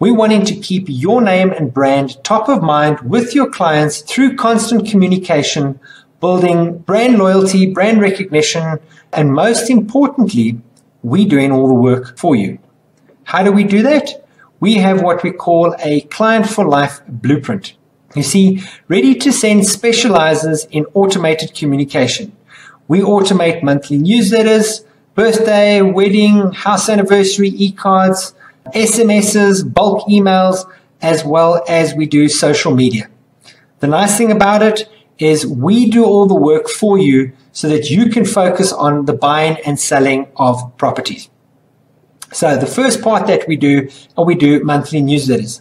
We're wanting to keep your name and brand top of mind with your clients through constant communication, building brand loyalty, brand recognition, and most importantly, we're doing all the work for you. How do we do that? We have what we call a Client for Life blueprint. You see, Ready to Send specializes in automated communication. We automate monthly newsletters, birthday, wedding, house anniversary e-cards, SMSs, bulk emails, as well as we do social media. The nice thing about it is we do all the work for you so that you can focus on the buying and selling of properties. So the first part that we do monthly newsletters.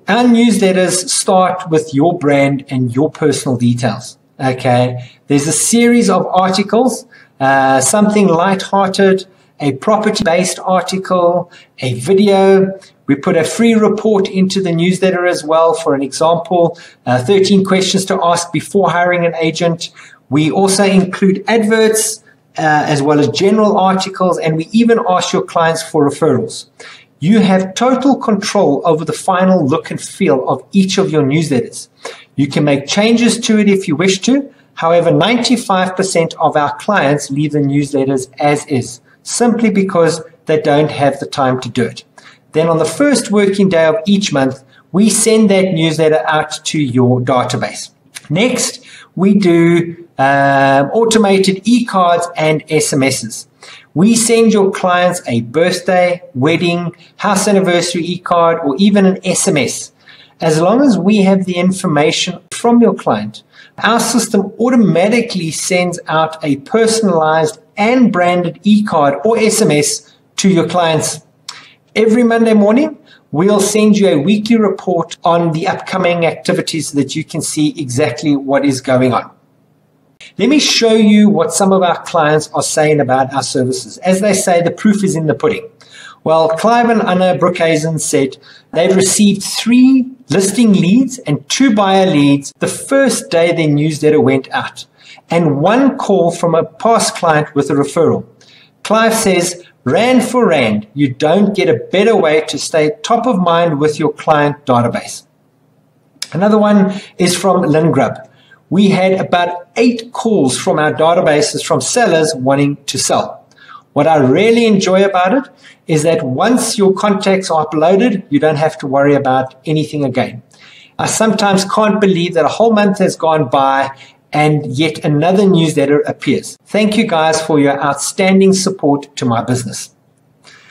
Our newsletters start with your brand and your personal details. Okay, there's a series of articles, something light-hearted, a property-based article, a video. We put a free report into the newsletter as well. For an example, 13 questions to ask before hiring an agent. We also include adverts as well as general articles, and we even ask your clients for referrals. You have total control over the final look and feel of each of your newsletters. You can make changes to it if you wish to. However, 95% of our clients leave the newsletters as is, simply because they don't have the time to do it. Then on the first working day of each month, we send that newsletter out to your database. Next, we do automated e-cards and SMSs. We send your clients a birthday, wedding, house anniversary e-card, or even an SMS. As long as we have the information from your client, our system automatically sends out a personalized and branded e-card or SMS to your clients. Every Monday morning, we'll send you a weekly report on the upcoming activities so that you can see exactly what is going on. Let me show you what some of our clients are saying about our services. As they say, the proof is in the pudding. Well, Clive and Anna Brookhazen said they've received 3 listing leads and 2 buyer leads the first day their newsletter went out, and 1 call from a past client with a referral. Clive says, rand for rand, you don't get a better way to stay top of mind with your client database. Another one is from Lynn Grubb. We had about 8 calls from our databases from sellers wanting to sell. What I really enjoy about it is that once your contacts are uploaded, you don't have to worry about anything again. I sometimes can't believe that a whole month has gone by and yet another newsletter appears. Thank you guys for your outstanding support to my business.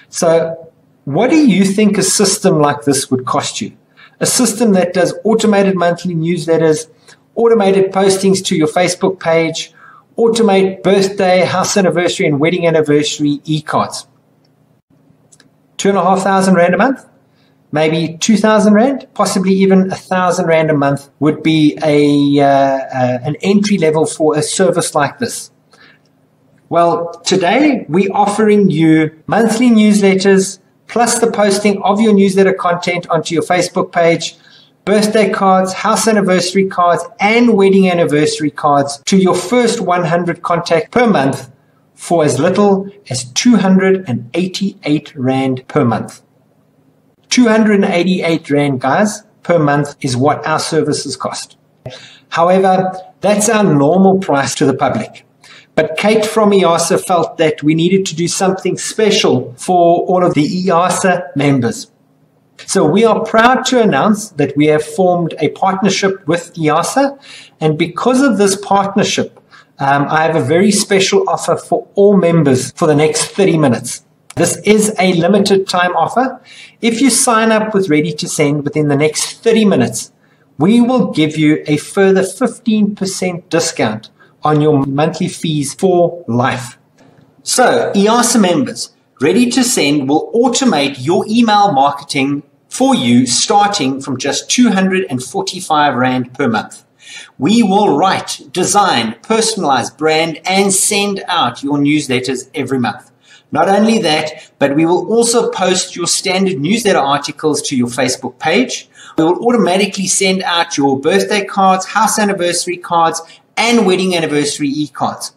So, what do you think a system like this would cost you? A system that does automated monthly newsletters, automated postings to your Facebook page, automate birthday, house anniversary, and wedding anniversary e-cards. 2,500 Rand a month? Maybe 2,000 Rand? Possibly even 1,000 Rand a month would be an entry level for a service like this. Well, today we're offering you monthly newsletters plus the posting of your newsletter content onto your Facebook page, birthday cards, house anniversary cards, and wedding anniversary cards to your first 100 contacts per month for as little as 288 Rand per month. 288 Rand, guys, per month is what our services cost. However, that's our normal price to the public. But Kate from IASA felt that we needed to do something special for all of the IASA members. So we are proud to announce that we have formed a partnership with IASA, and because of this partnership, I have a very special offer for all members for the next 30 minutes. This is a limited time offer. If you sign up with Ready to Send within the next 30 minutes, we will give you a further 15% discount on your monthly fees for life. So, IASA members, Ready to Send will automate your email marketing for you starting from just 245 Rand per month. We will write, design, personalize, brand, and send out your newsletters every month. Not only that, but we will also post your standard newsletter articles to your Facebook page. We will automatically send out your birthday cards, house anniversary cards, and wedding anniversary e-cards.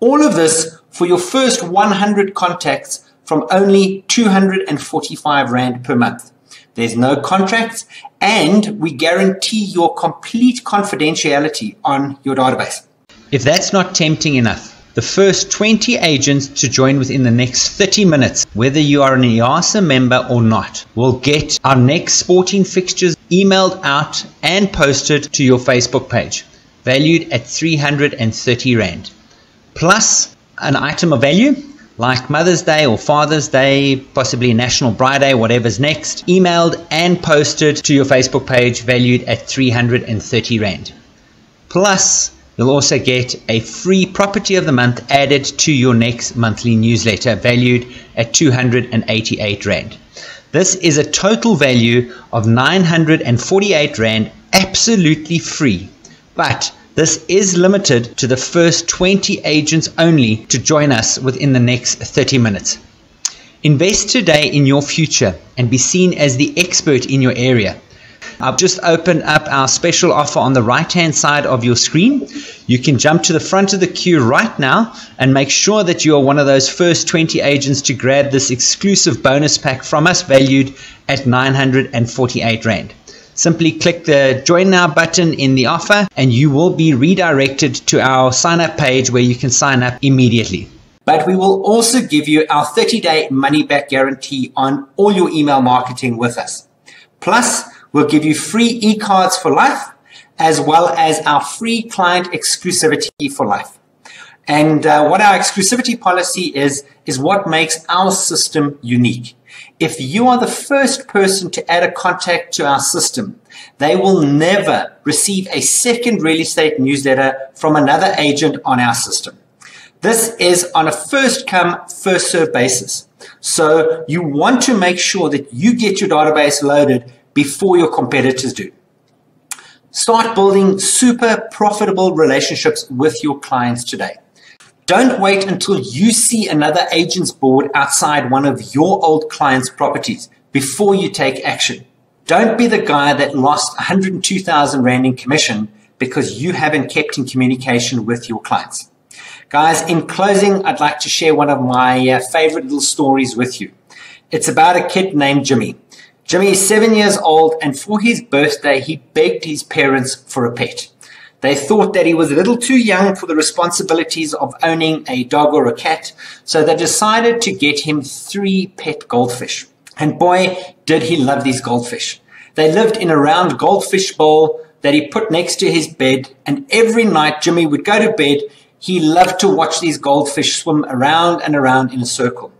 All of this for your first 100 contacts from only 245 Rand per month. There's no contracts, and we guarantee your complete confidentiality on your database. If that's not tempting enough, the first 20 agents to join within the next 30 minutes, whether you are an IASA member or not, will get our next sporting fixtures emailed out and posted to your Facebook page, valued at 330 Rand. Plus an item of value like Mother's Day or Father's Day, possibly National Bride Day, whatever's next, emailed and posted to your Facebook page, valued at 330 Rand. Plus, you'll also get a free property of the month added to your next monthly newsletter, valued at 288 Rand. This is a total value of 948 Rand, absolutely free. But this is limited to the first 20 agents only to join us within the next 30 minutes. Invest today in your future and be seen as the expert in your area. I've just opened up our special offer on the right-hand side of your screen. You can jump to the front of the queue right now and make sure that you are one of those first 20 agents to grab this exclusive bonus pack from us, valued at 948 Rand. Simply click the Join Now button in the offer and you will be redirected to our sign-up page where you can sign up immediately. But we will also give you our 30-day money-back guarantee on all your email marketing with us. Plus, we'll give you free e-cards for life, as well as our free client exclusivity for life. And what our exclusivity policy is what makes our system unique. If you are the first person to add a contact to our system, they will never receive a second real estate newsletter from another agent on our system. This is on a first come, first served basis. So you want to make sure that you get your database loaded before your competitors do. Start building super profitable relationships with your clients today. Don't wait until you see another agent's board outside one of your old clients' properties before you take action. Don't be the guy that lost 102,000 Rand in commission because you haven't kept in communication with your clients. Guys, in closing, I'd like to share one of my favorite little stories with you. It's about a kid named Jimmy. Jimmy is 7 years old, and for his birthday, he begged his parents for a pet. They thought that he was a little too young for the responsibilities of owning a dog or a cat, so they decided to get him 3 pet goldfish. And boy, did he love these goldfish. They lived in a round goldfish bowl that he put next to his bed, and every night Jimmy would go to bed. He loved to watch these goldfish swim around and around in a circle.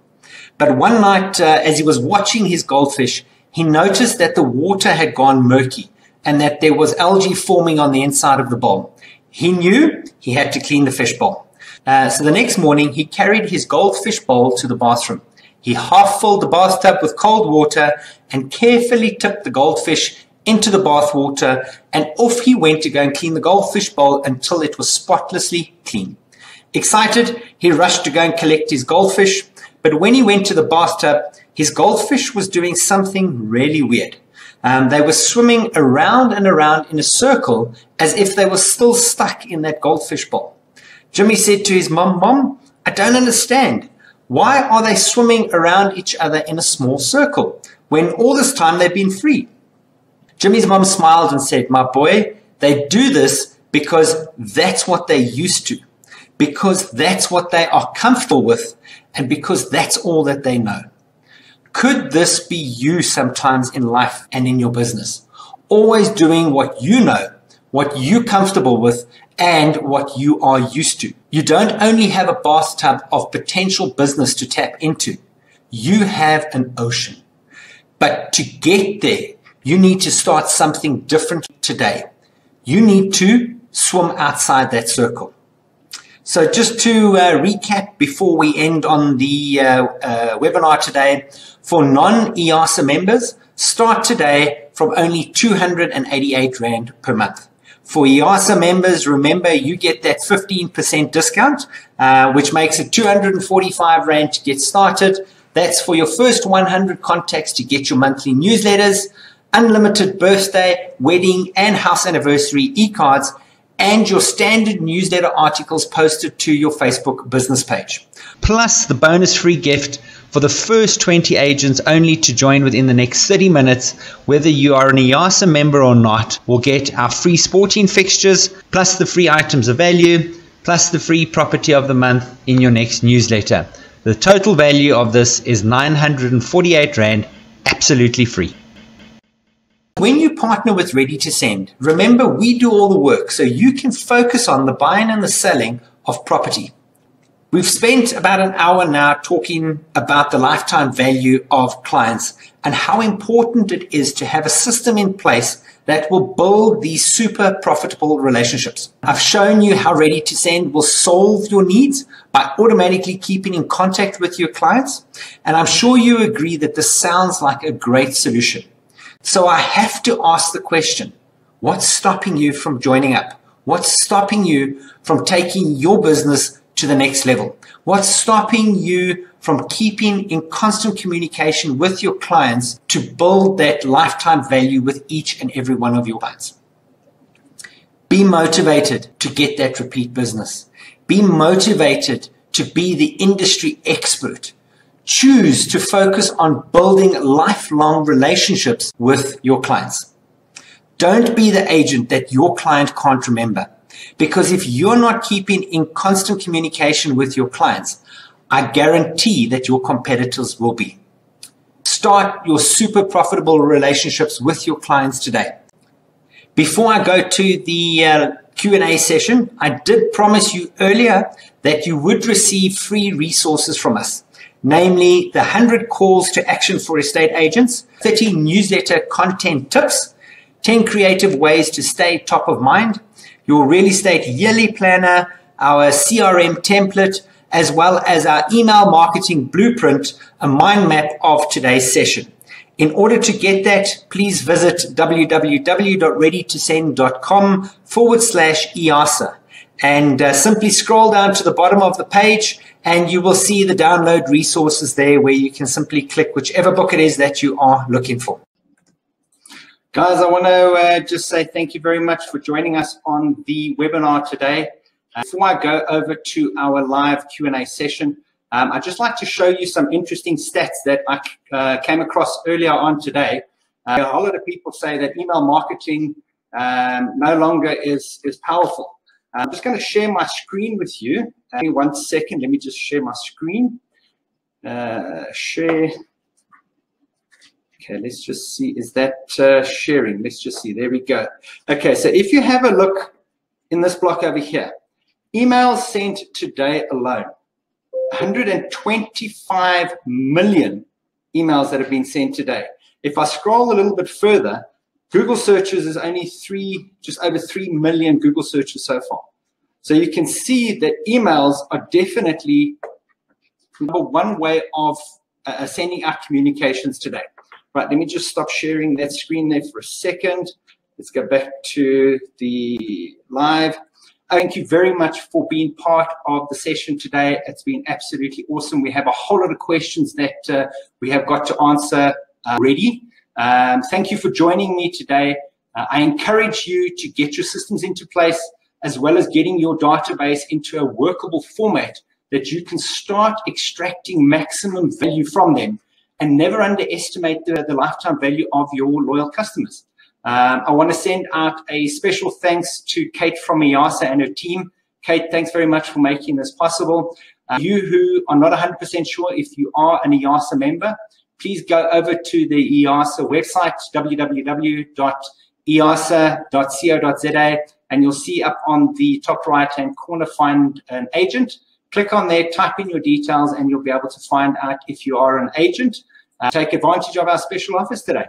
But one night, as he was watching his goldfish, he noticed that the water had gone murky and that there was algae forming on the inside of the bowl. He knew he had to clean the fish bowl. So the next morning, he carried his goldfish bowl to the bathroom. He half filled the bathtub with cold water and carefully tipped the goldfish into the bath water, and off he went to go and clean the goldfish bowl until it was spotlessly clean. Excited, he rushed to go and collect his goldfish, but when he went to the bathtub, his goldfish was doing something really weird. They were swimming around and around in a circle as if they were still stuck in that goldfish bowl. Jimmy said to his mom, "Mom, I don't understand. Why are they swimming around each other in a small circle when all this time they've been free?" Jimmy's mom smiled and said, "My boy, they do this because that's what they're used to, because that's what they are comfortable with, and because that's all that they know." Could this be you sometimes in life and in your business? Always doing what you know, what you're comfortable with, and what you are used to. You don't only have a bathtub of potential business to tap into. You have an ocean. But to get there, you need to start something different today. You need to swim outside that circle. So just to recap before we end on the webinar today, for non-IASA members, start today from only 288 Rand per month. For IASA members, remember you get that 15% discount, which makes it 245 Rand to get started. That's for your first 100 contacts to get your monthly newsletters, unlimited birthday, wedding, and house anniversary e-cards, and your standard newsletter articles posted to your Facebook business page. Plus the bonus free gift For the first 20 agents only to join within the next 30 minutes, whether you are an IASA member or not, will get our free sporting fixtures, plus the free items of value, plus the free property of the month in your next newsletter. The total value of this is 948 Rand, absolutely free. When you partner with Ready to Send, remember we do all the work so you can focus on the buying and the selling of property. We've spent about an hour now talking about the lifetime value of clients and how important it is to have a system in place that will build these super profitable relationships. I've shown you how Ready to Send will solve your needs by automatically keeping in contact with your clients. And I'm sure you agree that this sounds like a great solution. So I have to ask the question, what's stopping you from joining up? What's stopping you from taking your business to the next level? What's stopping you from keeping in constant communication with your clients to build that lifetime value with each and every one of your clients? Be motivated to get that repeat business. Be motivated to be the industry expert. Choose to focus on building lifelong relationships with your clients. Don't be the agent that your client can't remember. Because if you're not keeping in constant communication with your clients, I guarantee that your competitors will be. Start your super profitable relationships with your clients today. Before I go to the Q&A session, I did promise you earlier that you would receive free resources from us, namely the 100 calls to action for estate agents, 30 newsletter content tips, 10 creative ways to stay top of mind, your real estate yearly planner, our CRM template, as well as our email marketing blueprint, a mind map of today's session. In order to get that, please visit www.readytosend.com/IASA and simply scroll down to the bottom of the page and you will see the download resources there where you can simply click whichever book it is that you are looking for. Guys, I want to just say thank you very much for joining us on the webinar today. Before I go over to our live Q&A session, I'd just like to show you some interesting stats that I came across earlier on today. A whole lot of people say that email marketing no longer is powerful. I'm just going to share my screen with you. 1 second, let me just share my screen. Share. Okay, let's just see, is that sharing? Let's just see, there we go. Okay, so if you have a look in this block over here, emails sent today alone, 125 million emails that have been sent today. If I scroll a little bit further, Google searches is only just over 3 million Google searches so far. So you can see that emails are definitely number one way of sending out communications today. Right, let me just stop sharing that screen there for a second. Let's go back to the live. Thank you very much for being part of the session today. It's been absolutely awesome. We have a whole lot of questions that we have got to answer already. Thank you for joining me today. I encourage you to get your systems into place as well as getting your database into a workable format that you can start extracting maximum value from them. And never underestimate the lifetime value of your loyal customers. I want to send out a special thanks to Kate from IASA and her team. Kate, thanks very much for making this possible. You who are not 100% sure if you are an IASA member, please go over to the IASA website, www.iasa.co.za, and you'll see up on the top right-hand corner, find an agent. Click on there, type in your details, and you'll be able to find out if you are an agent. Take advantage of our special offers today.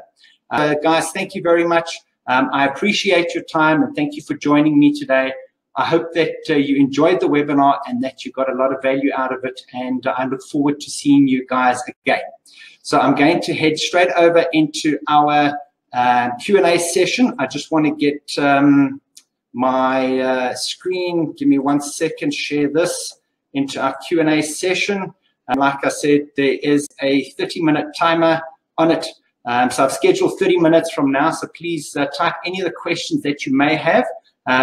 Guys, thank you very much. I appreciate your time and thank you for joining me today. I hope that you enjoyed the webinar and that you got a lot of value out of it, and I look forward to seeing you guys again. So I'm going to head straight over into our Q&A session. I just want to get my screen. Give me 1 second, share this into our Q&A session. And like I said, there is a 30-minute timer on it. So I've scheduled 30 minutes from now. So please type any of the questions that you may have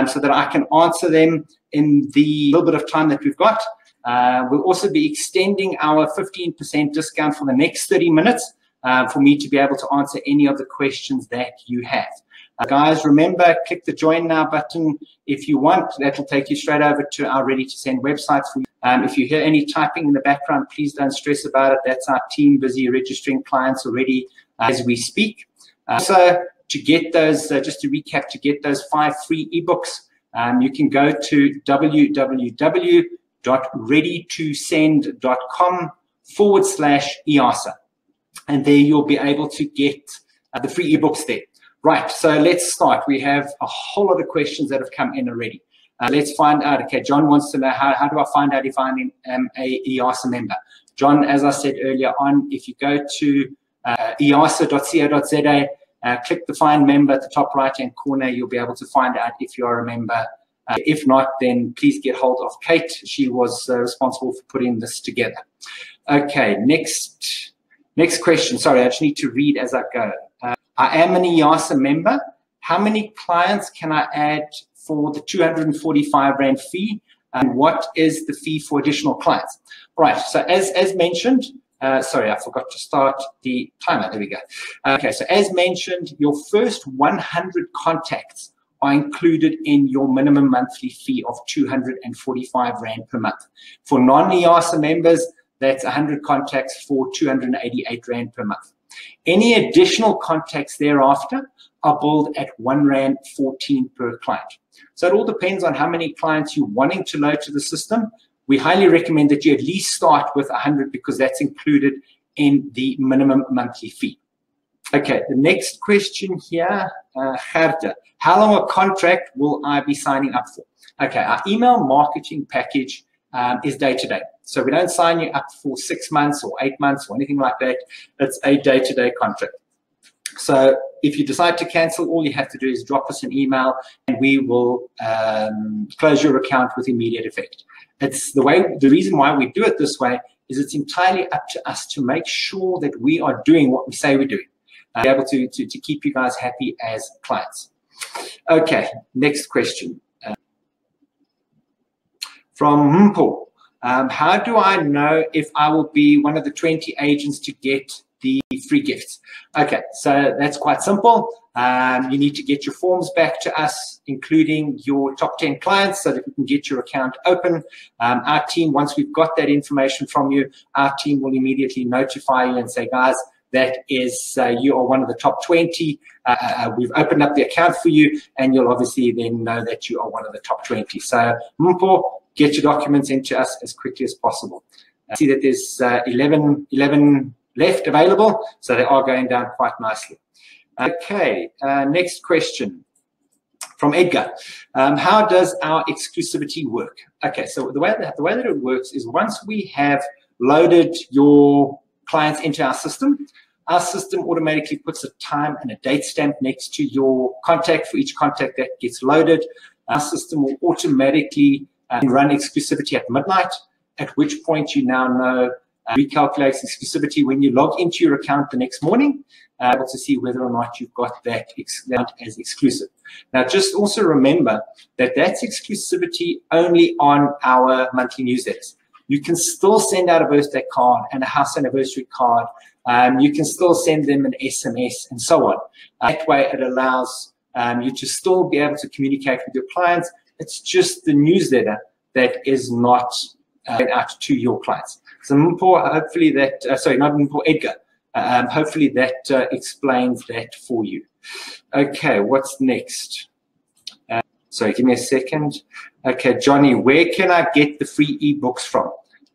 so that I can answer them in the little bit of time that we've got. We'll also be extending our 15% discount for the next 30 minutes for me to be able to answer any of the questions that you have. Guys, remember, click the Join Now button if you want. That will take you straight over to our Ready to Send website for you. If you hear any typing in the background, please don't stress about it. That's our team busy registering clients already as we speak. So to get those, just to recap, to get those 5 free ebooks, you can go to www.readytosend.com/EASA. And there you'll be able to get the free ebooks there. Right, so let's start. We have a whole lot of questions that have come in already. Let's find out. Okay, John wants to know how do I find out if I'm a EASA member? John, as I said earlier on, if you go to easa.co.za, click the Find Member at the top right-hand corner, you'll be able to find out if you are a member. If not, then please get hold of Kate. She was responsible for putting this together. Okay, next question. Sorry, I just need to read as I go. I am an EASA member. How many clients can I add for the 245 Rand fee? And what is the fee for additional clients? Right, so as mentioned, sorry, I forgot to start the timer. There we go. Okay, so as mentioned, your first 100 contacts are included in your minimum monthly fee of 245 Rand per month. For non-EASA members, that's 100 contacts for 288 Rand per month. Any additional contacts thereafter are billed at 1.14 Rand per client. So it all depends on how many clients you're wanting to load to the system. We highly recommend that you at least start with 100 because that's included in the minimum monthly fee. Okay, the next question here, Gerda. How long a contract will I be signing up for? Okay, our email marketing package is day-to-day. So we don't sign you up for 6 months or 8 months or anything like that. It's a day-to-day contract. So if you decide to cancel, all you have to do is drop us an email and we will close your account with immediate effect. It's the reason why we do it this way is it's entirely up to us to make sure that we are doing what we say we're doing. Be able to keep you guys happy as clients. Okay, next question. From Mpo. How do I know if I will be one of the 20 agents to get the free gifts? Okay, so that's quite simple. You need to get your forms back to us, including your top 10 clients, so that we can get your account open. Our team, once we've got that information from you, our team will immediately notify you and say, guys, that is, you are one of the top 20. We've opened up the account for you, and you'll obviously then know that you are one of the top 20. So, Mpo, get your documents into us as quickly as possible. I see that there's 11 left available, so they are going down quite nicely. Okay, next question from Edgar. How does our exclusivity work? Okay, so the way that it works is once we have loaded your clients into our system automatically puts a time and a date stamp next to your contact for each contact that gets loaded. Our system will automatically run exclusivity at midnight, at which point you now know recalculates exclusivity when you log into your account the next morning, able to see whether or not you've got that account as exclusive. Now, just also remember that that's exclusivity only on our monthly newsletters. You can still send out a birthday card and a house anniversary card. You can still send them an SMS and so on. That way, it allows you to still be able to communicate with your clients. It's just the newsletter that is not out to your clients. So hopefully that, sorry, not Mpo, Edgar. Hopefully that explains that for you. Okay, what's next? Sorry, give me a second. Okay, Johnny, where can I get the free ebooks from?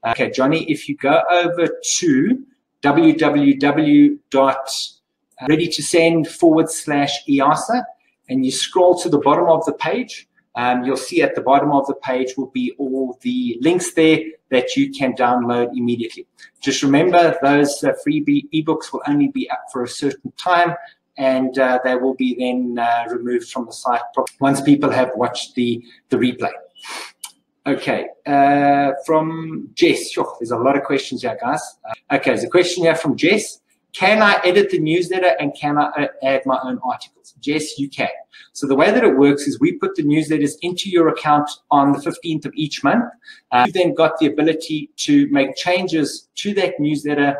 Okay, Johnny, if you go over to www.readytosend/EASA and you scroll to the bottom of the page, you'll see at the bottom of the page will be all the links there that you can download immediately. Just remember, those free ebooks will only be up for a certain time, and they will be then removed from the site once people have watched the replay. Okay, from Jess. Sure, there's a lot of questions here, guys. Okay, there's a question here from Jess. Can I edit the newsletter and can I add my own articles? Yes, you can. So the way that it works is we put the newsletters into your account on the 15th of each month. You've then got the ability to make changes to that newsletter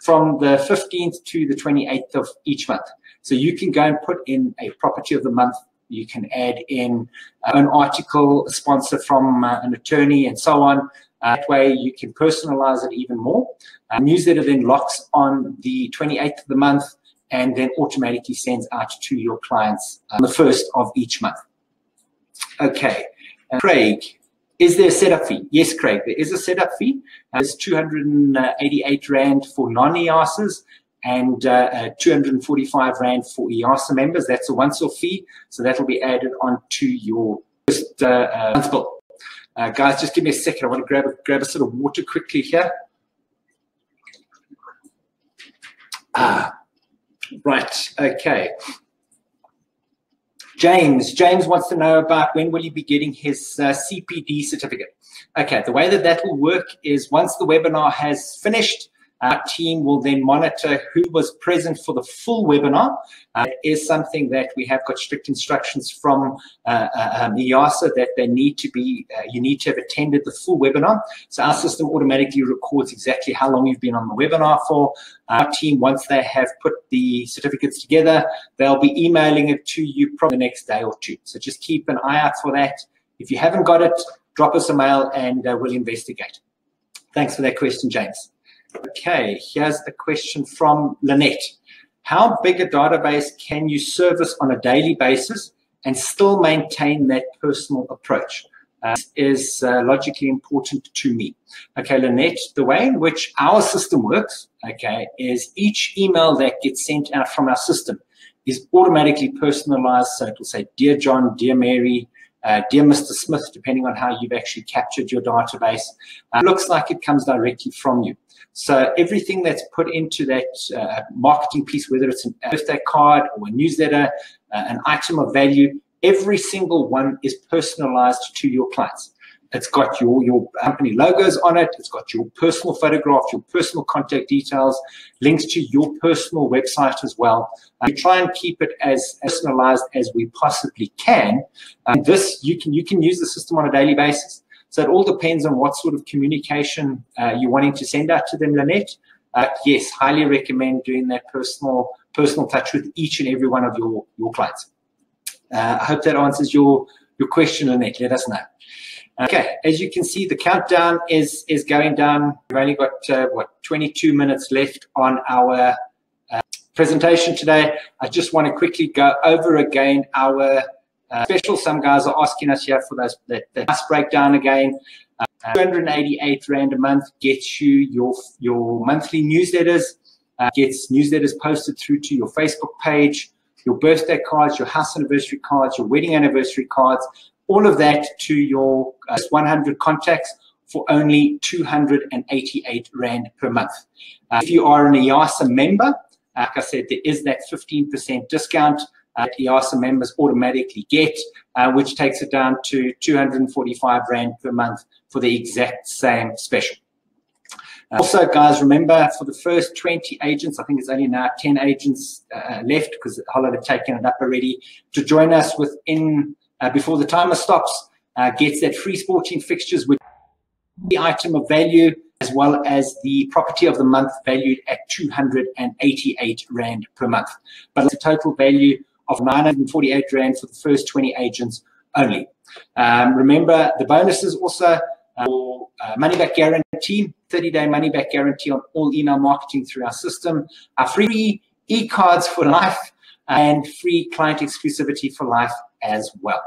from the 15th to the 28th of each month. So you can go and put in a property of the month. You can add in an article, a sponsor from an attorney, and so on. That way you can personalize it even more. Newsletter then locks on the 28th of the month and then automatically sends out to your clients on the 1st of each month. Okay, Craig, is there a setup fee? Yes, Craig, there is a setup fee. It's 288 Rand for non-EASAs and 245 Rand for EASA members. That's a once-off fee, so that will be added onto your first month bill. Guys, just give me a second. I want to grab a sort of water quickly here. Right, okay. James wants to know about when will he be getting his CPD certificate. Okay, the way that that will work is once the webinar has finished, our team will then monitor who was present for the full webinar. It is something that we have got strict instructions from EASA that they need to be, you need to have attended the full webinar. So our system automatically records exactly how long you've been on the webinar for. Our team, once they have put the certificates together, they'll be emailing it to you probably the next day or two. So just keep an eye out for that. If you haven't got it, drop us a mail and we'll investigate. Thanks for that question, James. Okay, here's a question from Lynette. How big a database can you service on a daily basis and still maintain that personal approach? This is logically important to me. Okay, Lynette, the way in which our system works, okay, is each email that gets sent out from our system is automatically personalized. So it will say, Dear John, Dear Mary, Dear Mr. Smith, depending on how you've actually captured your database. It looks like it comes directly from you. So everything that's put into that marketing piece, whether it's a birthday card or a newsletter, an item of value, every single one is personalized to your clients. It's got your company logos on it. It's got your personal photograph, your personal contact details, links to your personal website as well. We try and keep it as personalized as we possibly can. This you can use the system on a daily basis. So it all depends on what sort of communication you're wanting to send out to them, Lynette. Yes, highly recommend doing that personal touch with each and every one of your clients. I hope that answers your question, Lynette. Let us know. Okay, as you can see, the countdown is going down. We've only got, 22 minutes left on our presentation today. I just want to quickly go over again our special. Some guys are asking us here for that price breakdown again. 288 Rand a month gets you your monthly newsletters, gets newsletters posted through to your Facebook page, your birthday cards, your house anniversary cards, your wedding anniversary cards, all of that to your 100 contacts for only 288 Rand per month. If you are an EASA member, like I said, there is that 15% discount that EASA members automatically get, which takes it down to 245 Rand per month for the exact same special. Also, guys, remember for the first 20 agents, I think it's only now 10 agents left because Holland have taken it up already, to join us within before the timer stops, gets that free sporting fixtures with the item of value as well as the property of the month valued at 288 Rand per month. But it's a total value of 948 Rand for the first 20 agents only. Remember the bonuses also for money back guarantee, 30-day money back guarantee on all email marketing through our system, our free e-cards for life, and free client exclusivity for life as well.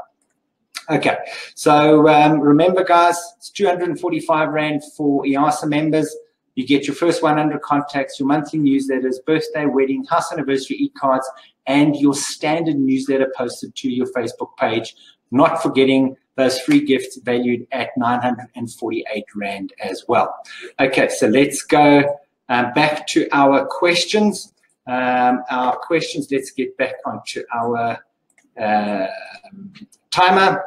Okay, so remember, guys, it's 245 Rand for EASA members. You get your first 100 contacts, your monthly newsletters, birthday, wedding, house anniversary e-cards, and your standard newsletter posted to your Facebook page, not forgetting those free gifts valued at 948 Rand as well. Okay, so let's go back to our questions. Let's get back onto our timer.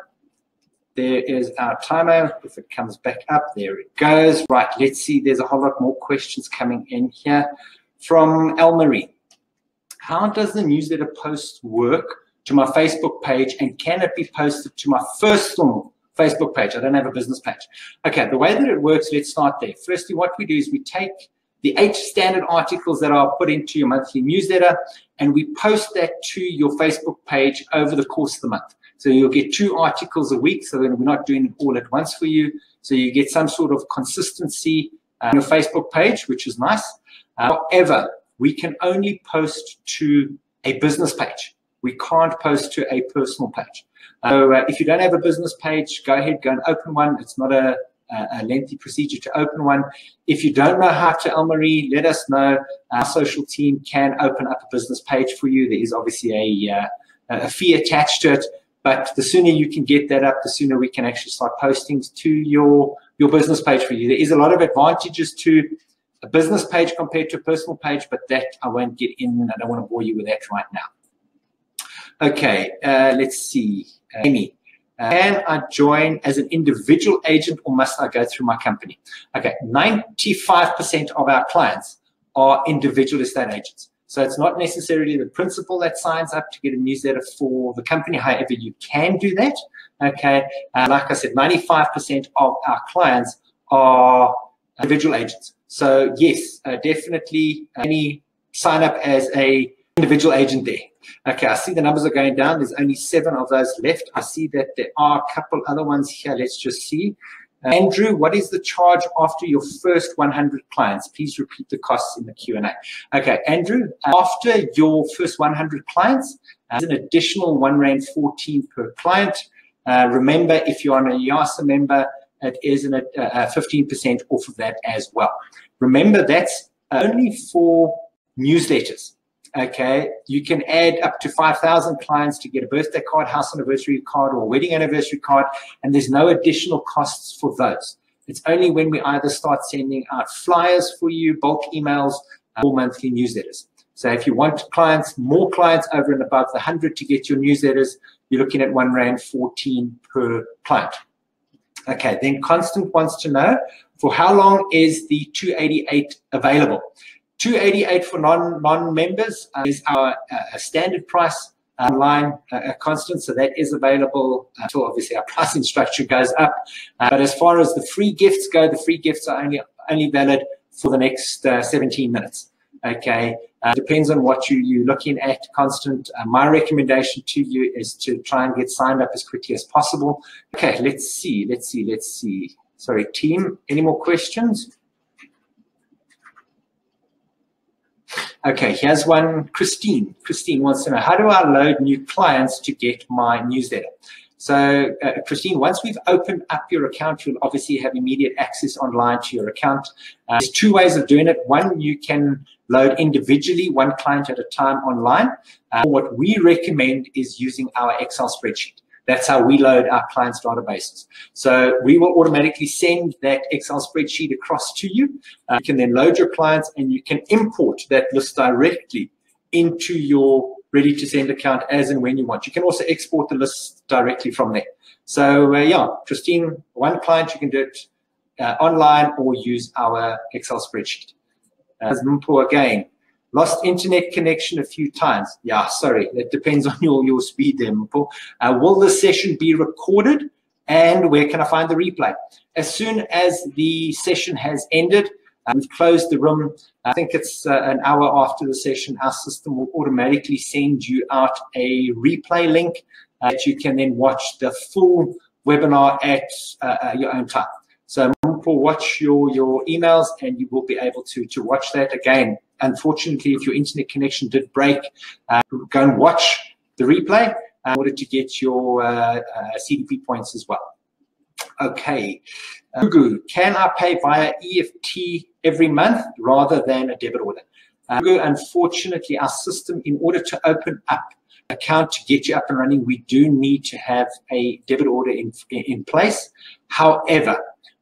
There is our timer. If it comes back up, there it goes. Right, let's see. There's a whole lot more questions coming in here from Elmarie. How does the newsletter post work to my Facebook page, and can it be posted to my personal Facebook page? I don't have a business page. Okay, the way that it works, let's start there. Firstly, what we do is we take the 8 standard articles that are put into your monthly newsletter, and we post that to your Facebook page over the course of the month. So you'll get 2 articles a week, so then we're not doing it all at once for you. So you get some sort of consistency on your Facebook page, which is nice. However, we can only post to a business page. We can't post to a personal page. So if you don't have a business page, go ahead, go and open one. It's not a lengthy procedure to open one. If you don't know how to, Elmarie, let us know. Our social team can open up a business page for you. There is obviously a fee attached to it, but the sooner you can get that up, the sooner we can actually start posting to your business page for you. There is a lot of advantages to a business page compared to a personal page, but that I won't get in. I don't want to bore you with that right now. Okay, let's see. Amy, can I join as an individual agent, or must I go through my company? Okay, 95% of our clients are individual estate agents. So it's not necessarily the principal that signs up to get a newsletter for the company. However, you can do that. Okay, like I said, 95% of our clients are individual agents. So yes, definitely only sign up as a individual agent there. Okay, I see the numbers are going down. There's only 7 of those left. I see that there are a couple other ones here. Let's just see. Andrew, what is the charge after your first 100 clients? Please repeat the costs in the Q&A. Okay, Andrew, after your first 100 clients, there's an additional R1.14 per client. Remember, if you're an IASA member, it is a 15% off of that as well. Remember, that's only for newsletters. Okay, you can add up to 5,000 clients to get a birthday card, house anniversary card, or wedding anniversary card, and there's no additional costs for those. It's only when we either start sending out flyers for you, bulk emails, or monthly newsletters. So if you want clients, more clients over and above the 100 to get your newsletters, you're looking at R1.14 per client. Okay, then Constant wants to know, for how long is the 288 available? 288 for non-members is our standard price online, Constant, so that is available until obviously our pricing structure goes up. But as far as the free gifts go, the free gifts are only valid for the next 17 minutes. Okay, depends on what you're looking at, Constant. My recommendation to you is to try and get signed up as quickly as possible. Okay, let's see. Sorry, team, any more questions? Okay, here's one. Christine wants to know, how do I load new clients to get my newsletter? So, Christine, once we've opened up your account, you'll obviously have immediate access online to your account. There's 2 ways of doing it. One, you can load individually, 1 client at a time online. What we recommend is using our Excel spreadsheet. That's how we load our clients' databases. So we will automatically send that Excel spreadsheet across to you. You can then load your clients, and you can import that list directly into your ready to send account as and when you want. You can also export the list directly from there. So yeah, Christine, 1 client, you can do it online or use our Excel spreadsheet. Mpo again, lost internet connection a few times. Yeah, sorry, that depends on your speed there, Mpo. Will the session be recorded, and where can I find the replay? As soon as the session has ended, we've closed the room. I think it's an hour after the session, our system will automatically send you out a replay link that you can then watch the full webinar at your own time. So watch your emails, and you will be able to watch that again. Unfortunately, if your internet connection did break, go and watch the replay in order to get your CDP points as well. Okay, Gugu, can I pay via EFT every month rather than a debit order? Gugu, unfortunately, our system, in order to open up an account to get you up and running, we do need to have a debit order in place. However,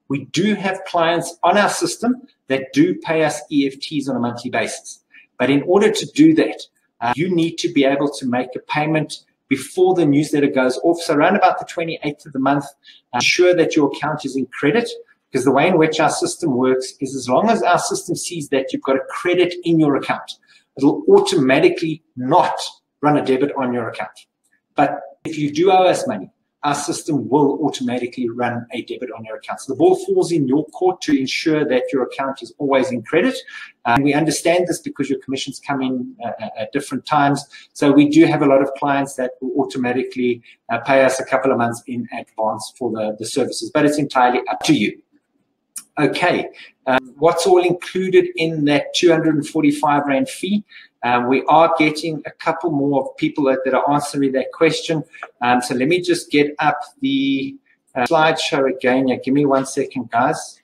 we do have clients on our system that do pay us EFTs on a monthly basis. But in order to do that, you need to be able to make a payment before the newsletter goes off. So around about the 28th of the month, ensure that your account is in credit. because the way in which our system works is as long as our system sees that you've got a credit in your account, it'll automatically not run a debit on your account. But if you do owe us money, our system will automatically run a debit on your account. So the ball falls in your court to ensure that your account is always in credit. And we understand this because your commissions come in at different times. So we do have a lot of clients that will automatically pay us a couple of months in advance for the services, but it's entirely up to you. Okay, what's all included in that 245 Rand fee? We are getting a couple more people that are answering that question. So let me just get up the slideshow again. Yeah, give me 1 second, guys.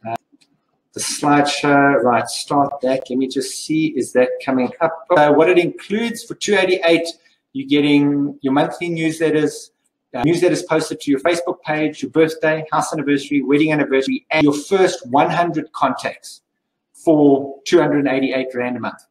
The slideshow, right, start that. Let me just see, is that coming up? What it includes for 288, you're getting your monthly newsletters, newsletters posted to your Facebook page, your birthday, house anniversary, wedding anniversary, and your first 100 contacts for 288 Rand a month.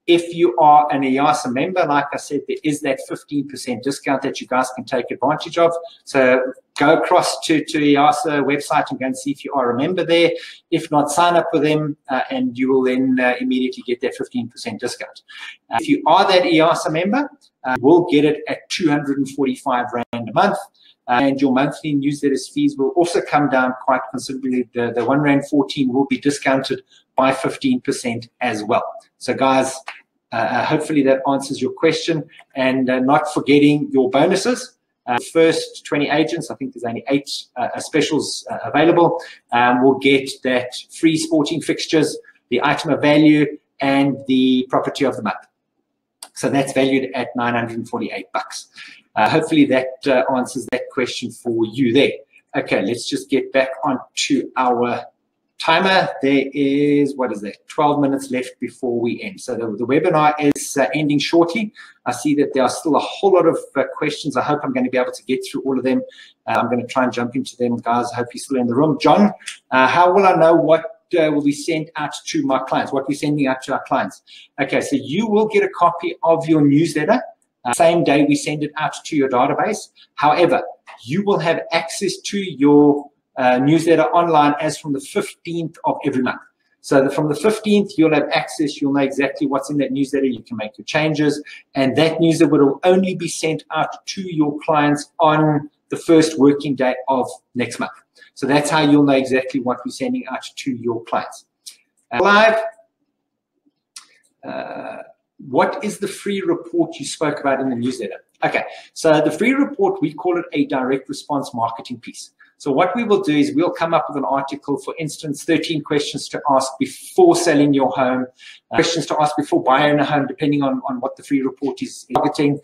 If you are an IASA member, like I said, there is that 15% discount that you guys can take advantage of. So go across to IASA website and go and see if you are a member there. If not, sign up with them and you will then immediately get that 15% discount. If you are that IASA member, you will get it at 245 Rand a month. And your monthly newsletters fees will also come down quite considerably. The 1.14 Rand will be discounted by 15% as well. So guys, hopefully that answers your question. And not forgetting your bonuses. First 20 agents, I think there's only 8 specials available, will get that free sporting fixtures, the item of value, and the property of the month. So that's valued at 948 bucks. Hopefully that answers that question for you there. Okay, let's just get back onto our timer. There is, what is that, 12 minutes left before we end. So the webinar is ending shortly. I see that there are still a whole lot of questions. I hope I'm going to be able to get through all of them. I'm going to try and jump into them, guys. I hope you're still in the room. John, how will I know what will be sent out to my clients? What we're sending out to our clients? Okay, so you will get a copy of your newsletter. Same day we send it out to your database. However, you will have access to your newsletter online as from the 15th of every month. So from the 15th, you'll have access. You'll know exactly what's in that newsletter. You can make your changes. And that newsletter will only be sent out to your clients on the first working day of next month. So that's how you'll know exactly what we're sending out to your clients. Live. What is the free report you spoke about in the newsletter? Okay, so the free report, we call it a direct response marketing piece. So what we will do is we'll come up with an article, for instance, 13 questions to ask before selling your home, questions to ask before buying a home, depending on what the free report is targeting.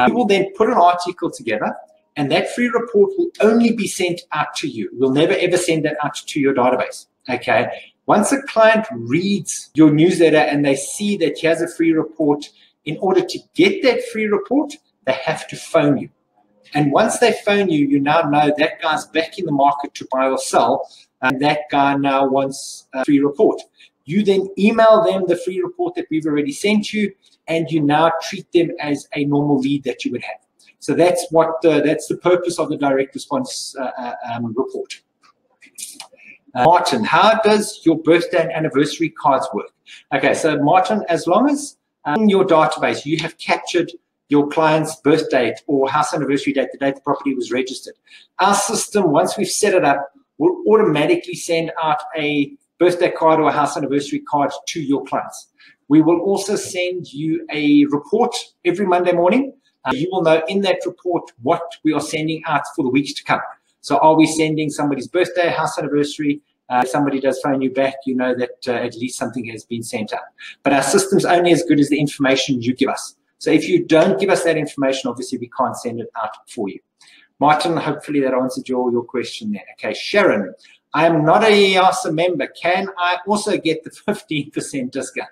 We will then put an article together, and that free report will only be sent out to you. We'll never, ever send that out to your database, okay? Once a client reads your newsletter and they see that he has a free report, in order to get that free report, they have to phone you. And once they phone you, you now know that guy's back in the market to buy or sell, and that guy now wants a free report. You then email them the free report that we've already sent you, and you now treat them as a normal lead that you would have. So that's what that's the purpose of the direct response report. Martin, how does your birthday and anniversary cards work? Okay, so Martin, as long as in your database you have captured your client's birth date or house anniversary date, the date the property was registered, our system, once we've set it up, will automatically send out a birthday card or a house anniversary card to your clients. We will also send you a report every Monday morning. You will know in that report what we are sending out for the weeks to come. So are we sending somebody's birthday, house anniversary? If somebody does phone you back, you know that at least something has been sent out. But our system's only as good as the information you give us. So if you don't give us that information, obviously we can't send it out for you. Martin, hopefully that answered your question there. Okay, Sharon, I am not a IASA member. Can I also get the 15% discount?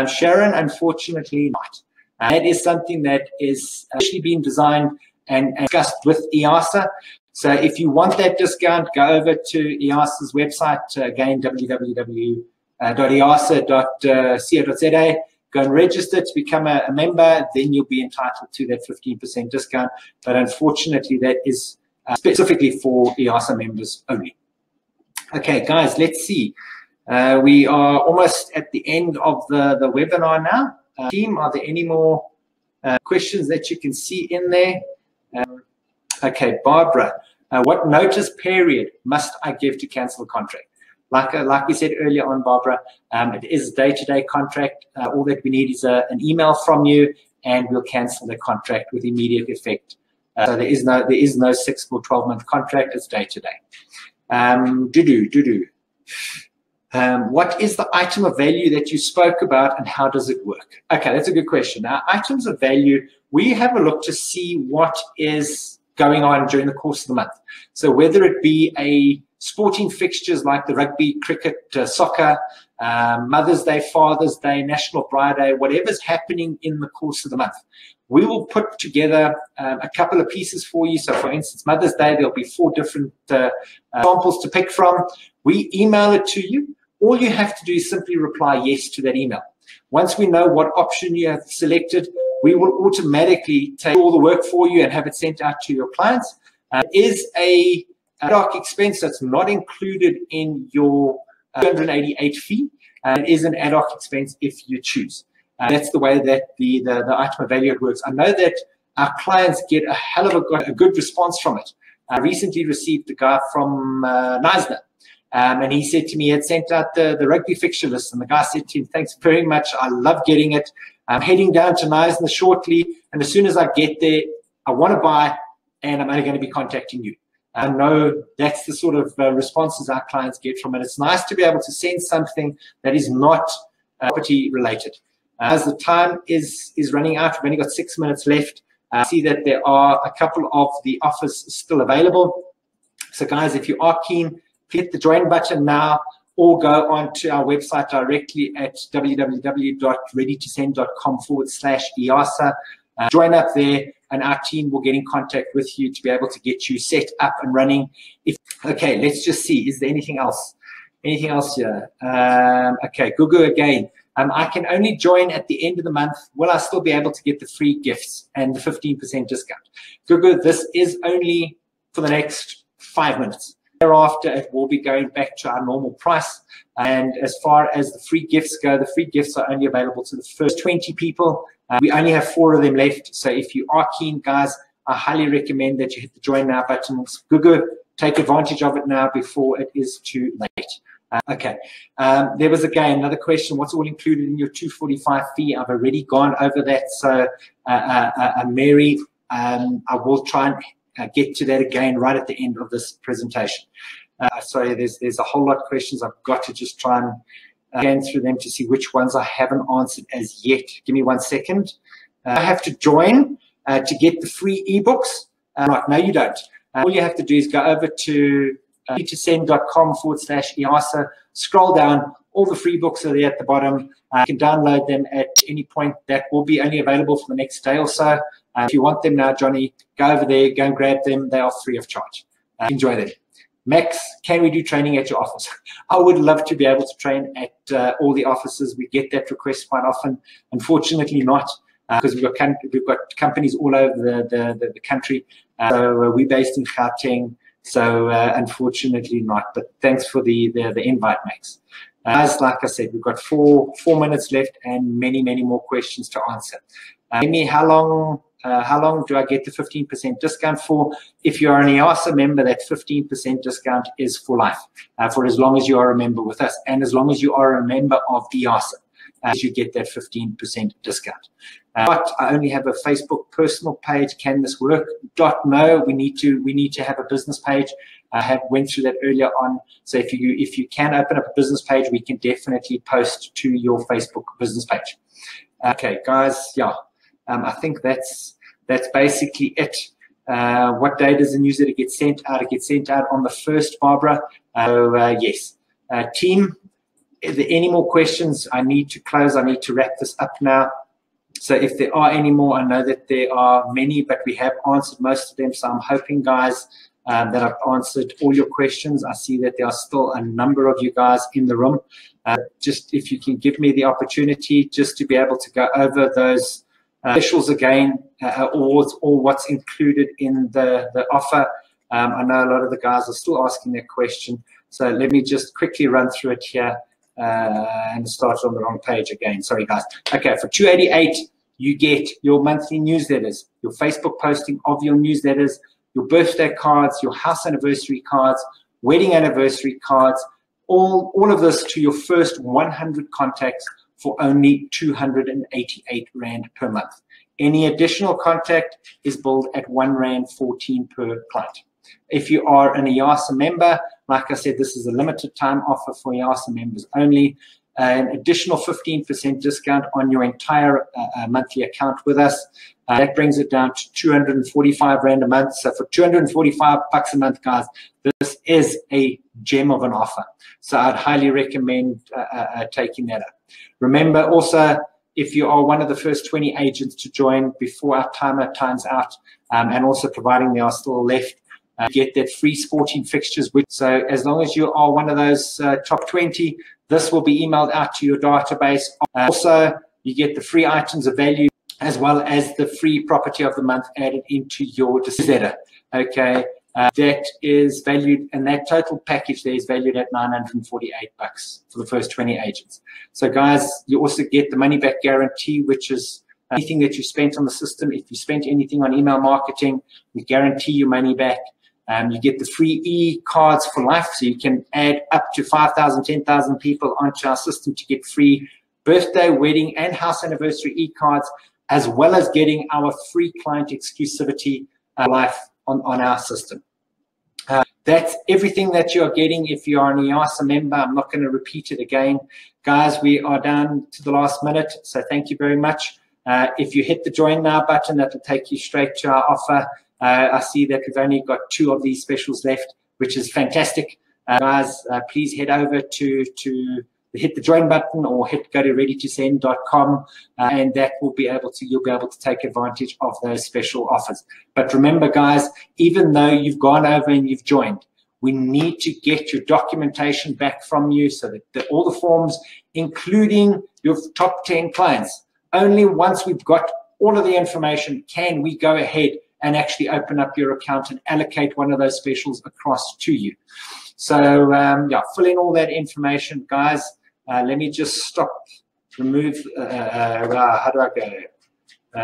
Sharon, unfortunately not. That is something that is actually being designed and discussed with IASA. So if you want that discount, go over to IASA's website, again, www.iasa.co.za. Go and register to become a member, then you'll be entitled to that 15% discount. But unfortunately, that is specifically for IASA members only. Okay, guys, let's see. We are almost at the end of the webinar now. Team, are there any more questions that you can see in there? Okay, Barbara, what notice period must I give to cancel the contract? Like we said earlier on, Barbara, it is a day-to-day contract. All that we need is an email from you, and we'll cancel the contract with immediate effect. So there is no 6 or 12-month contract. It's day-to-day. What is the item of value that you spoke about, and how does it work? Okay, that's a good question. Now, items of value, we have a look to see what is going on during the course of the month. So whether it be a sporting fixtures like the rugby, cricket, soccer, Mother's Day, Father's Day, National Bride Day, whatever's happening in the course of the month, we will put together a couple of pieces for you. So for instance, Mother's Day, there'll be 4 different samples to pick from. We email it to you. All you have to do is simply reply yes to that email. Once we know what option you have selected, we will automatically take all the work for you and have it sent out to your clients. It is a ad hoc expense that's not included in your 288 fee. It is an ad hoc expense if you choose. That's the way that the item of value works. I know that our clients get a hell of a good response from it. I recently received a guy from Neisner, and he said to me he had sent out the rugby fixture list, and the guy said to him, thanks very much, I love getting it. I'm heading down to Neisner shortly, and as soon as I get there, I want to buy, and I'm only going to be contacting you. I know that's the sort of responses our clients get from it. It's nice to be able to send something that is not property related. As the time is running out, we've only got 6 minutes left. I see that there are a couple of the offers still available. So guys, if you are keen, hit the join button now, or go on to our website directly at www.readytosend.com/IASA. Join up there, and our team will get in contact with you to be able to get you set up and running. Okay, let's just see. Is there anything else? Anything else here? Okay, Gugu again. I can only join at the end of the month. Will I still be able to get the free gifts and the 15% discount? Gugu, this is only for the next 5 minutes. Thereafter, it will be going back to our normal price. And as far as the free gifts go, the free gifts are only available to the first 20 people. We only have 4 of them left. So if you are keen, guys, I highly recommend that you hit the join now button. Gugu, take advantage of it now before it is too late. Okay. There was again another question. What's all included in your 245 fee? I've already gone over that. So Mary, I will try and get to that again right at the end of this presentation. Sorry, there's a whole lot of questions. I've got to just try and scan through them to see which ones I haven't answered as yet. Give me 1 second. I have to join to get the free ebooks. Right, no, you don't. All you have to do is go over to readytosend.com/IASA. Scroll down. All the free books are there at the bottom. You can download them at any point. That will be only available for the next day or so. If you want them now, Johnny, go over there, go and grab them. They are free of charge. Enjoy them. Max, can we do training at your office? I would love to be able to train at all the offices. We get that request quite often. Unfortunately not, because we've got companies all over the country. So we're based in Gauteng. So unfortunately not. But thanks for the invite, Max. As like I said, we've got 4 minutes left and many more questions to answer. Amy, how long do I get the 15% discount for? If you are an IASA member, that 15% discount is for life, for as long as you are a member with us, and as long as you are a member of IASA, you get that 15% discount. But I only have a Facebook personal page. Can this work? No, we need to have a business page. I went through that earlier on. So if you can open up a business page, we can definitely post to your Facebook business page. Okay, guys, yeah. I think that's basically it. What day does the newsletter get sent out? It gets sent out on the 1st, Barbara. So yes. Team, are there any more questions? I need to close. I need to wrap this up now. So if there are any more, I know that there are many, but we have answered most of them. So I'm hoping, guys, that I've answered all your questions. I see that there are still a number of you guys in the room. Just if you can give me the opportunity just to be able to go over those specials again, or what's included in the offer. I know a lot of the guys are still asking that question. So let me just quickly run through it here and start on the wrong page again. Sorry, guys. Okay, for $288, you get your monthly newsletters, your Facebook posting of your newsletters, your birthday cards, your house anniversary cards, wedding anniversary cards, all of this to your first 100 contacts for only 288 Rand per month. Any additional contact is billed at 1 Rand 14 per client. If you are an IASA member, like I said, this is a limited time offer for IASA members only. An additional 15% discount on your entire monthly account with us. That brings it down to 245 Rand a month. So for 245 bucks a month, guys, this is a gem of an offer. So I'd highly recommend taking that up. Remember also, if you are one of the first 20 agents to join before our timer times out, and also providing there are still left, get that free sporting fixtures. So as long as you are one of those top 20, this will be emailed out to your database. Also, you get the free items of value as well as the free property of the month added into your newsletter. Okay, that is valued, and that total package there is valued at 948 bucks for the first 20 agents. So guys, you also get the money back guarantee, which is anything that you spent on the system. If you spent anything on email marketing, we guarantee your money back. You get the free e-cards for life, so you can add up to 5,000, 10,000 people onto our system to get free birthday, wedding, and house anniversary e-cards, as well as getting our free client exclusivity life on our system. That's everything that you're getting if you are an IASA member. I'm not going to repeat it again. Guys, we are down to the last minute, so thank you very much. If you hit the join now button, that will take you straight to our offer. I see that we've only got 2 of these specials left, which is fantastic. Guys, please head over to hit the join button or go to readytosend.com, and that will be able to, you'll be able to take advantage of those special offers. But remember, guys, even though you've gone over and you've joined, we need to get your documentation back from you, so that all the forms, including your top 10 clients, only once we've got all of the information can we go ahead and actually open up your account and allocate one of those specials across to you. So yeah, fill in all that information, guys. Let me just stop, remove, how do I go?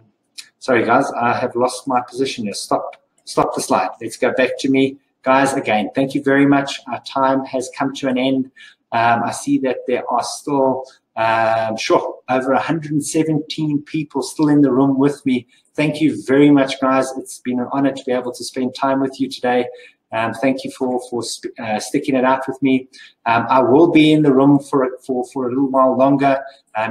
Sorry, guys, I have lost my position here. Stop the slide. Let's go back to me. Guys, again, thank you very much. Our time has come to an end. I see that there are still, over 117 people still in the room with me. Thank you very much, guys. It's been an honor to be able to spend time with you today. Thank you for sticking it out with me. I will be in the room for a little while longer.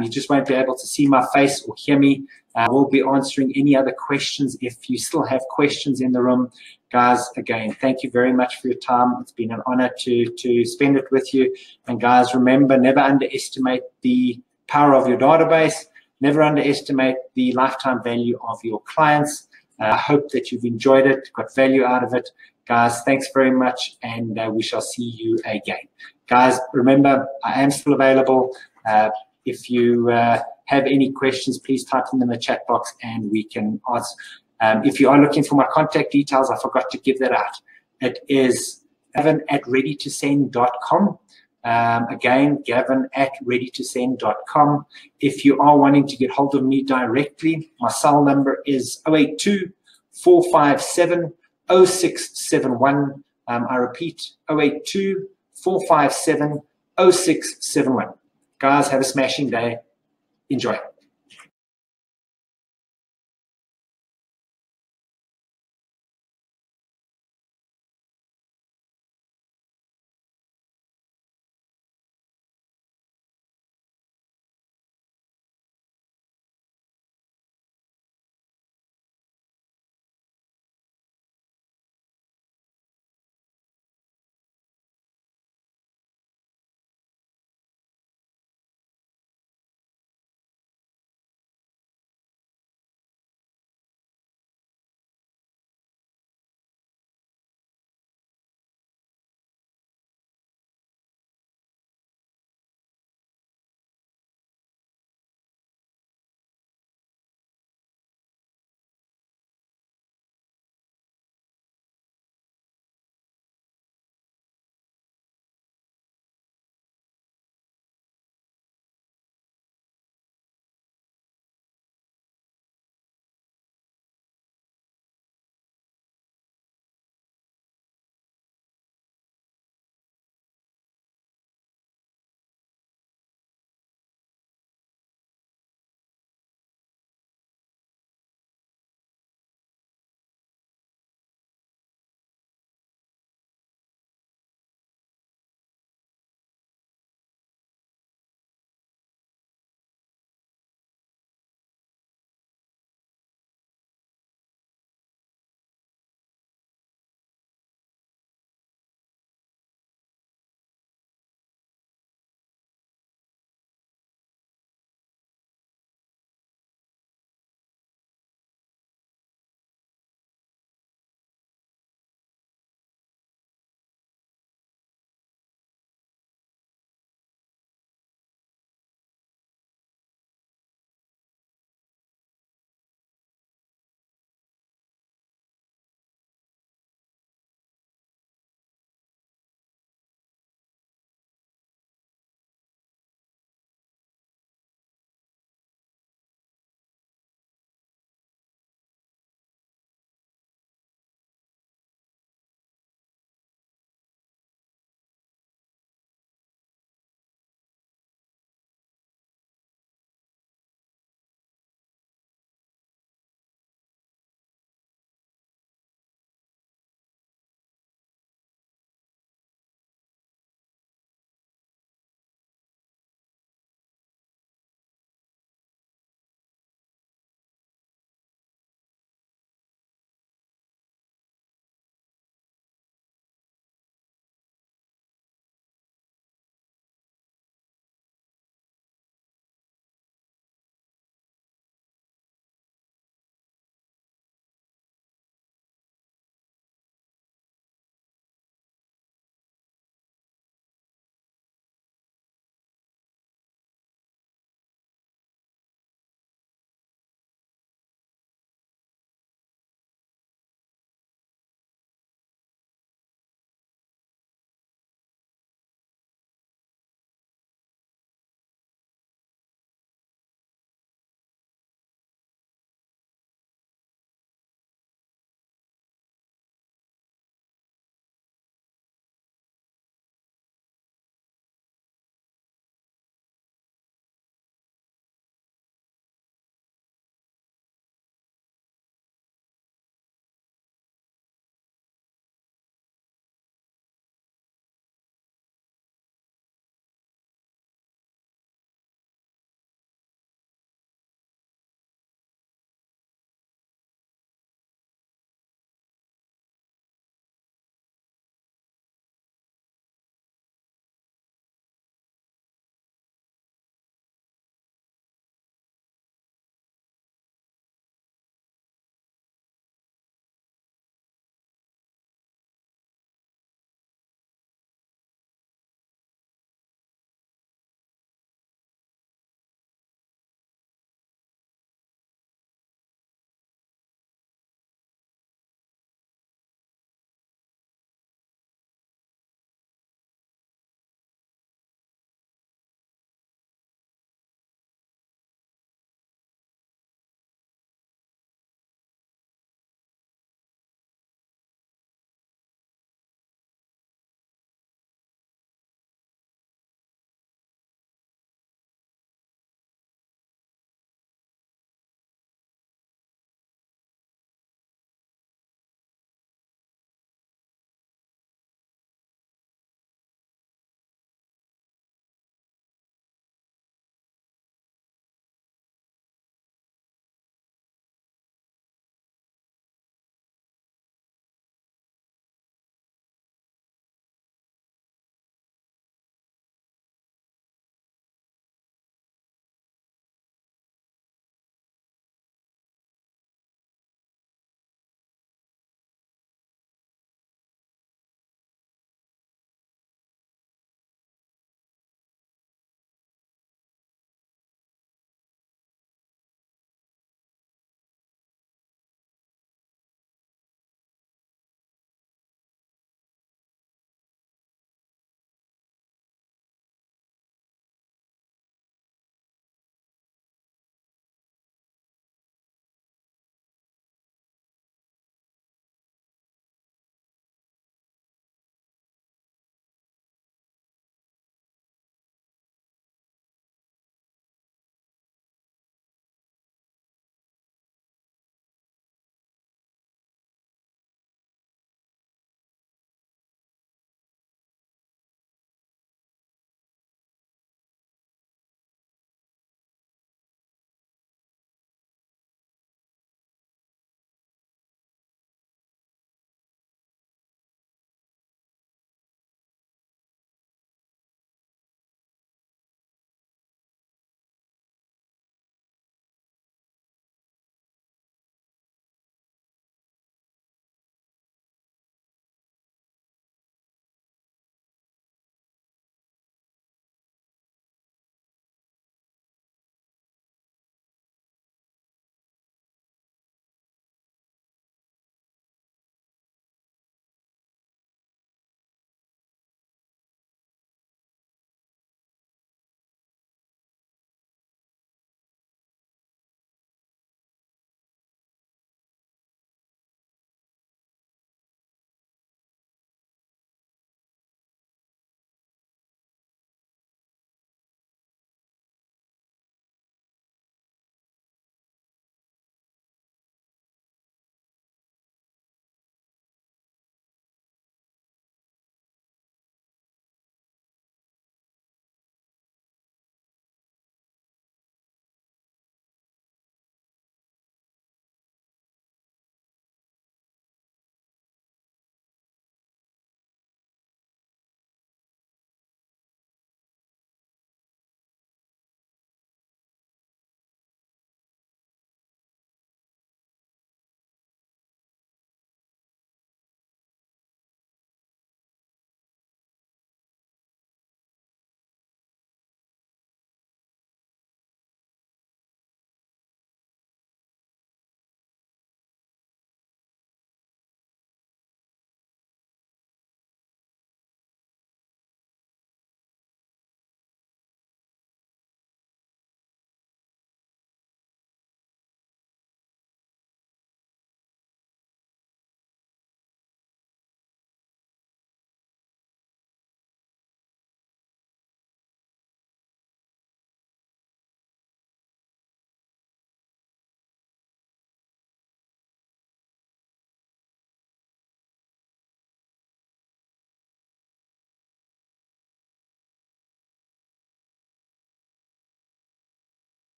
You just won't be able to see my face or hear me. I will be answering any other questions if you still have questions in the room. Guys, again, thank you very much for your time. It's been an honor to spend it with you. And guys, remember, never underestimate the power of your database. Never underestimate the lifetime value of your clients. I hope that you've enjoyed it, got value out of it. Guys, thanks very much, and we shall see you again. Guys, remember, I am still available. If you have any questions, please type them in the chat box and we can answer. If you are looking for my contact details, I forgot to give that out. It is gavin@readytosend.com. Again, gavin@readytosend.com. If you are wanting to get hold of me directly, my cell number is 082-457-0671. I repeat, 082-457-0671. Guys, have a smashing day. Enjoy.